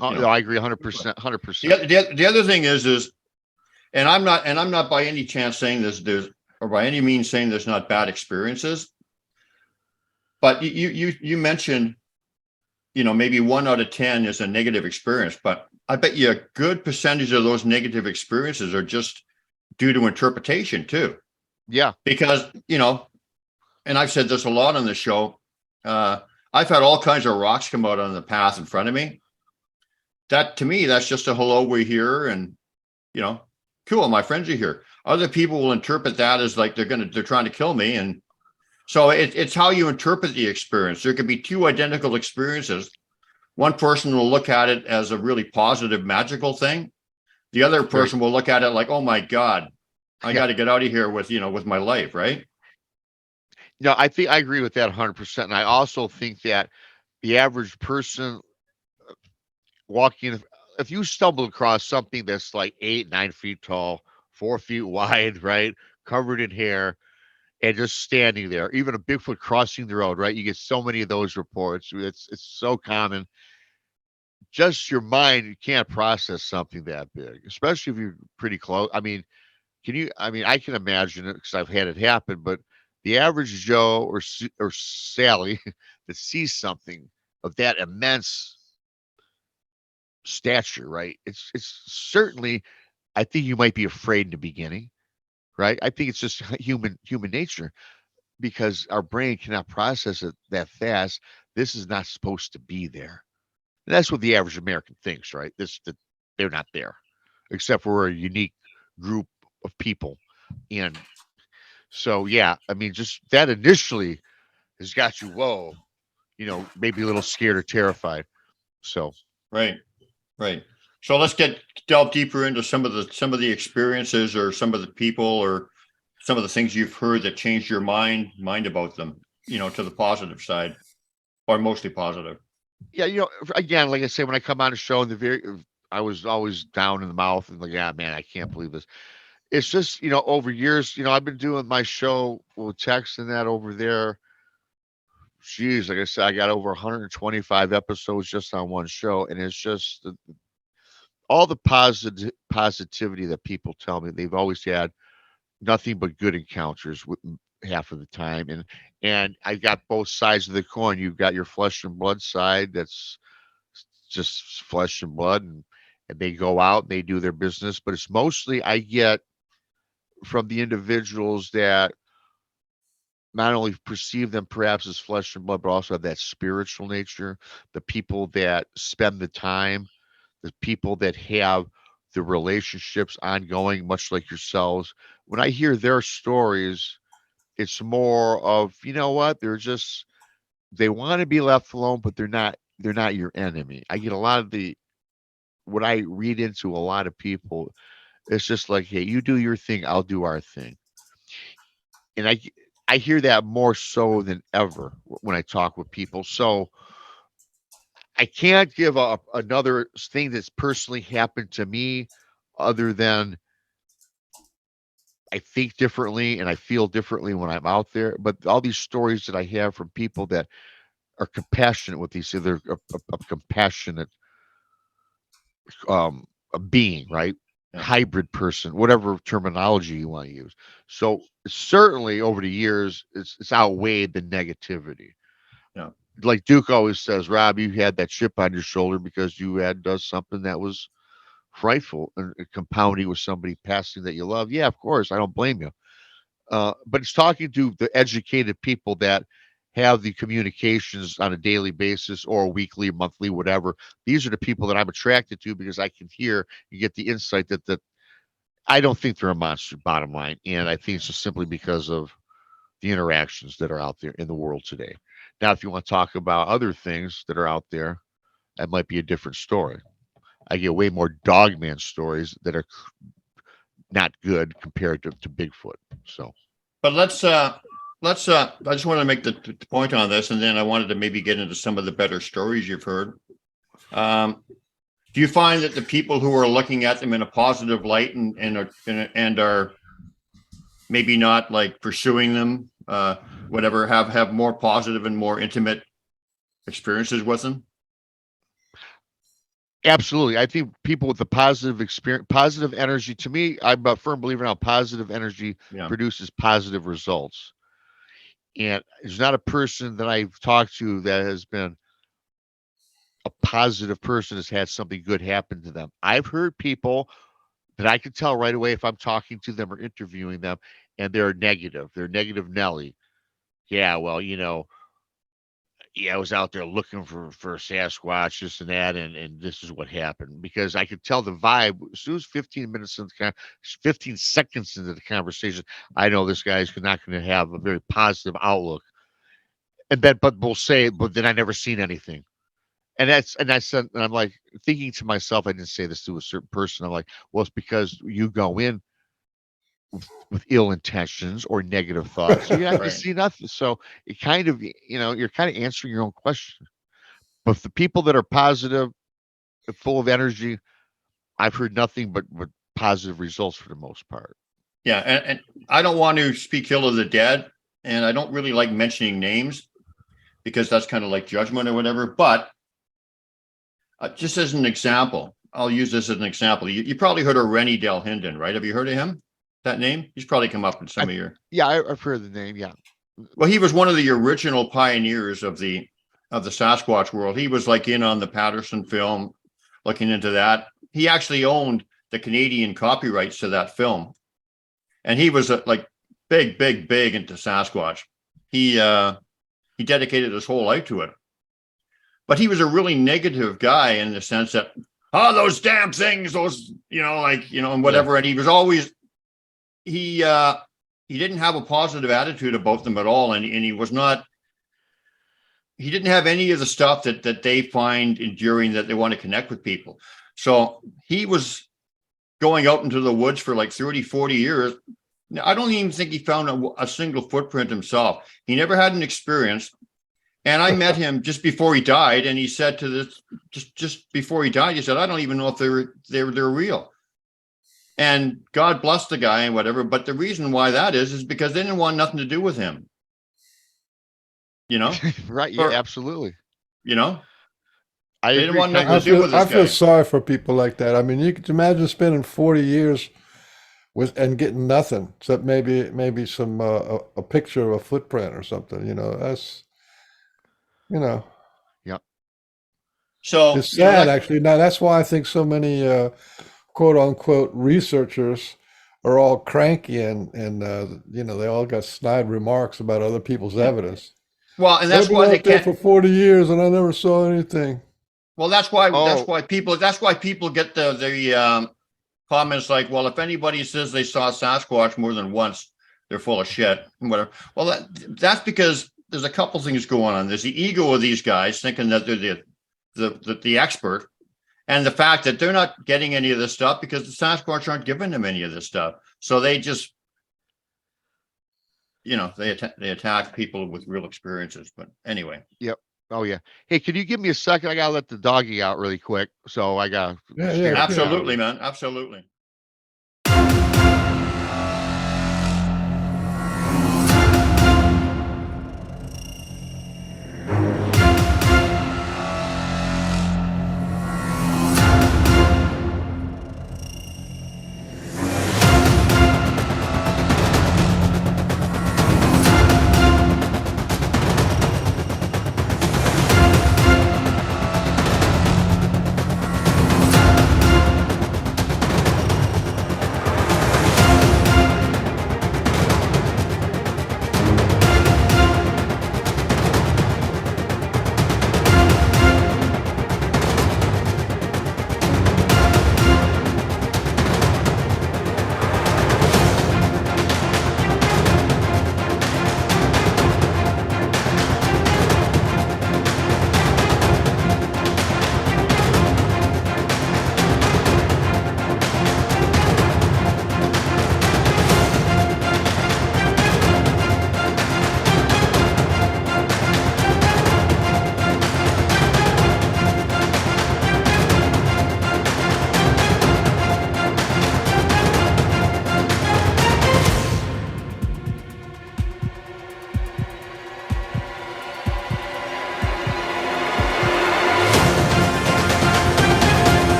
no, I agree 100%, 100%. The other thing is, and I'm not by any chance saying or by any means saying there's not bad experiences, but you mentioned, maybe 1 out of 10 is a negative experience, but I bet you a good percentage of those negative experiences are just due to interpretation too. Yeah. Because, and I've said this a lot on the show, I've had all kinds of rocks come out on the path in front of me. That to me, that's just a hello, we're here, and cool, my friends are here. Other people will interpret that as like they're trying to kill me, and so it's how you interpret the experience. There could be two identical experiences. One person will look at it as a really positive, magical thing. The other person will look at it like, oh my God, I got to get out of here with my life, right? No, I think I agree with that 100%. And I also think that the average person walking, if you stumble across something that's like 8, 9 feet tall, 4 feet wide, right, covered in hair, and just standing there, even a Bigfoot crossing the road, right? You get so many of those reports. It's so common. Just your mind, you can't process something that big, especially if you're pretty close. I mean, I can imagine it because I've had it happen, but the average Joe or Sally that sees something of that immense stature, right? It's certainly, I think you might be afraid in the beginning, right? I think it's just human nature because our brain cannot process it that fast. This is not supposed to be there. And that's what the average American thinks, right? That they're not there, except for a unique group of people. And so, yeah, I mean, just that initially has got you, whoa, maybe a little scared or terrified. So, Right. So let's delve deeper into some of the experiences or some of the people or some of the things you've heard that changed your mind about them, to the positive side or mostly positive. yeah, again, like I say, when I come on a show I was always down in the mouth and like, yeah, man, I can't believe this. It's just, over years, I've been doing my show with Tex and that over there geez, like I said, I got over 125 episodes just on one show, and it's just all the positivity that people tell me. They've always had nothing but good encounters with half of the time, and I got both sides of the coin. You've got your flesh and blood side that's just flesh and blood, and they go out and they do their business, but it's mostly I get from the individuals that not only perceive them perhaps as flesh and blood, but also have that spiritual nature, the people that spend the time, the people that have the relationships ongoing, much like yourselves. When I hear their stories, it's more of, you know what, they want to be left alone, but they're not your enemy. I get a lot of the what I read into a lot of people, it's just like, hey, you do your thing, I'll do our thing. And I hear that more so than ever when I talk with people. So I can't give another thing that's personally happened to me other than I think differently and I feel differently when I'm out there. But all these stories that I have from people that are compassionate with these, they're a compassionate a being, right? Yeah. Hybrid person, whatever terminology you want to use. So certainly over the years, it's outweighed the negativity. Yeah. Like Duke always says, Rob, you had that chip on your shoulder because you had done something that was frightful and compounding with somebody passing that you love. Yeah, of course, I don't blame you. But it's talking to the educated people that have the communications on a daily basis or weekly, monthly, whatever. These are the people that I'm attracted to because I can hear and get the insight that I don't think they're a monster, bottom line. And I think it's just simply because of the interactions that are out there in the world today. Now, if you want to talk about other things that are out there, that might be a different story. I get way more dogman stories that are not good compared to Bigfoot. So, But I just want to make the point on this, and then I wanted to maybe get into some of the better stories you've heard. Do you find that the people who are looking at them in a positive light and are maybe not like pursuing them, whatever, have more positive and more intimate experiences with them? absolutely. I think people with the positive experience, positive energy, to me, I'm a firm believer now, positive energy Yeah. produces positive results. And there's not a person that I've talked to that has been a positive person has had something good happen to them. I've heard people that I can tell right away if I'm talking to them or interviewing them and they're negative. They're negative Nelly. Yeah, well, yeah, I was out there looking for Sasquatch, this and that, and this is what happened because I could tell the vibe as soon as 15 minutes into 15 seconds into the conversation. I know this guy's not going to have a very positive outlook, and then but we'll say, but then I never seen anything, and I'm like thinking to myself, I didn't say this to a certain person. I'm like, well, it's because you go in with ill intentions or negative thoughts, so you're not going to Right. see nothing. So it kind of, you're kind of answering your own question. But the people that are positive, full of energy, I've heard nothing but positive results for the most part. Yeah, and I don't want to speak ill of the dead, and I don't really like mentioning names because that's kind of like judgment or whatever. But just as an example, I'll use this as an example. You probably heard of Rennie Del Hinden, right? Have you heard of him? That name? He's probably come up in some of your. Yeah, I've heard the name. Yeah. Well, he was one of the original pioneers of the Sasquatch world. He was like in on the Patterson film, looking into that. He actually owned the Canadian copyrights to that film, and he was like big into Sasquatch. He dedicated his whole life to it. But he was a really negative guy in the sense that, oh, those damn things, those, and whatever. Yeah. And he was always, he didn't have a positive attitude about them at all. And he was not, he didn't have any of the stuff that they find enduring, that they want to connect with people. So he was going out into the woods for like 30, 40 years. I don't even think he found a single footprint himself. He never had an experience. And I met him just before he died, and he said to this, just before he died, he said, I don't even know if they're real. And God bless the guy and whatever. But the reason why that is because they didn't want nothing to do with him. you know, Right. Yeah, For- absolutely. you know, I They didn't agree. want Ken. nothing to do with I this feel guy. sorry for people like that. I mean, you could imagine spending 40 years with and getting nothing except maybe some a picture of a footprint or something. You know, that's you know, Yep. So, it's you know, sad that, actually. Now that's why I think so many quote unquote researchers are all cranky and you know they all got snide remarks about other people's evidence. well, and They've that's been why they out there can't. for 40 years and I never saw anything. Well, that's why Oh, that's why people get the comments like, well, if anybody says they saw Sasquatch more than once, they're full of shit and whatever. Well, that's because there's a couple things going on. There's the ego of these guys thinking that they're the expert, and the fact that they're not getting any of this stuff because the Sasquatch aren't giving them any of this stuff. So they just, you know, they attack people with real experiences. But anyway, yep. Oh yeah. Hey, can you give me a second? I gotta let the doggy out really quick. So I gotta Yeah, scared yeah, the shit out of absolutely, her. man, absolutely.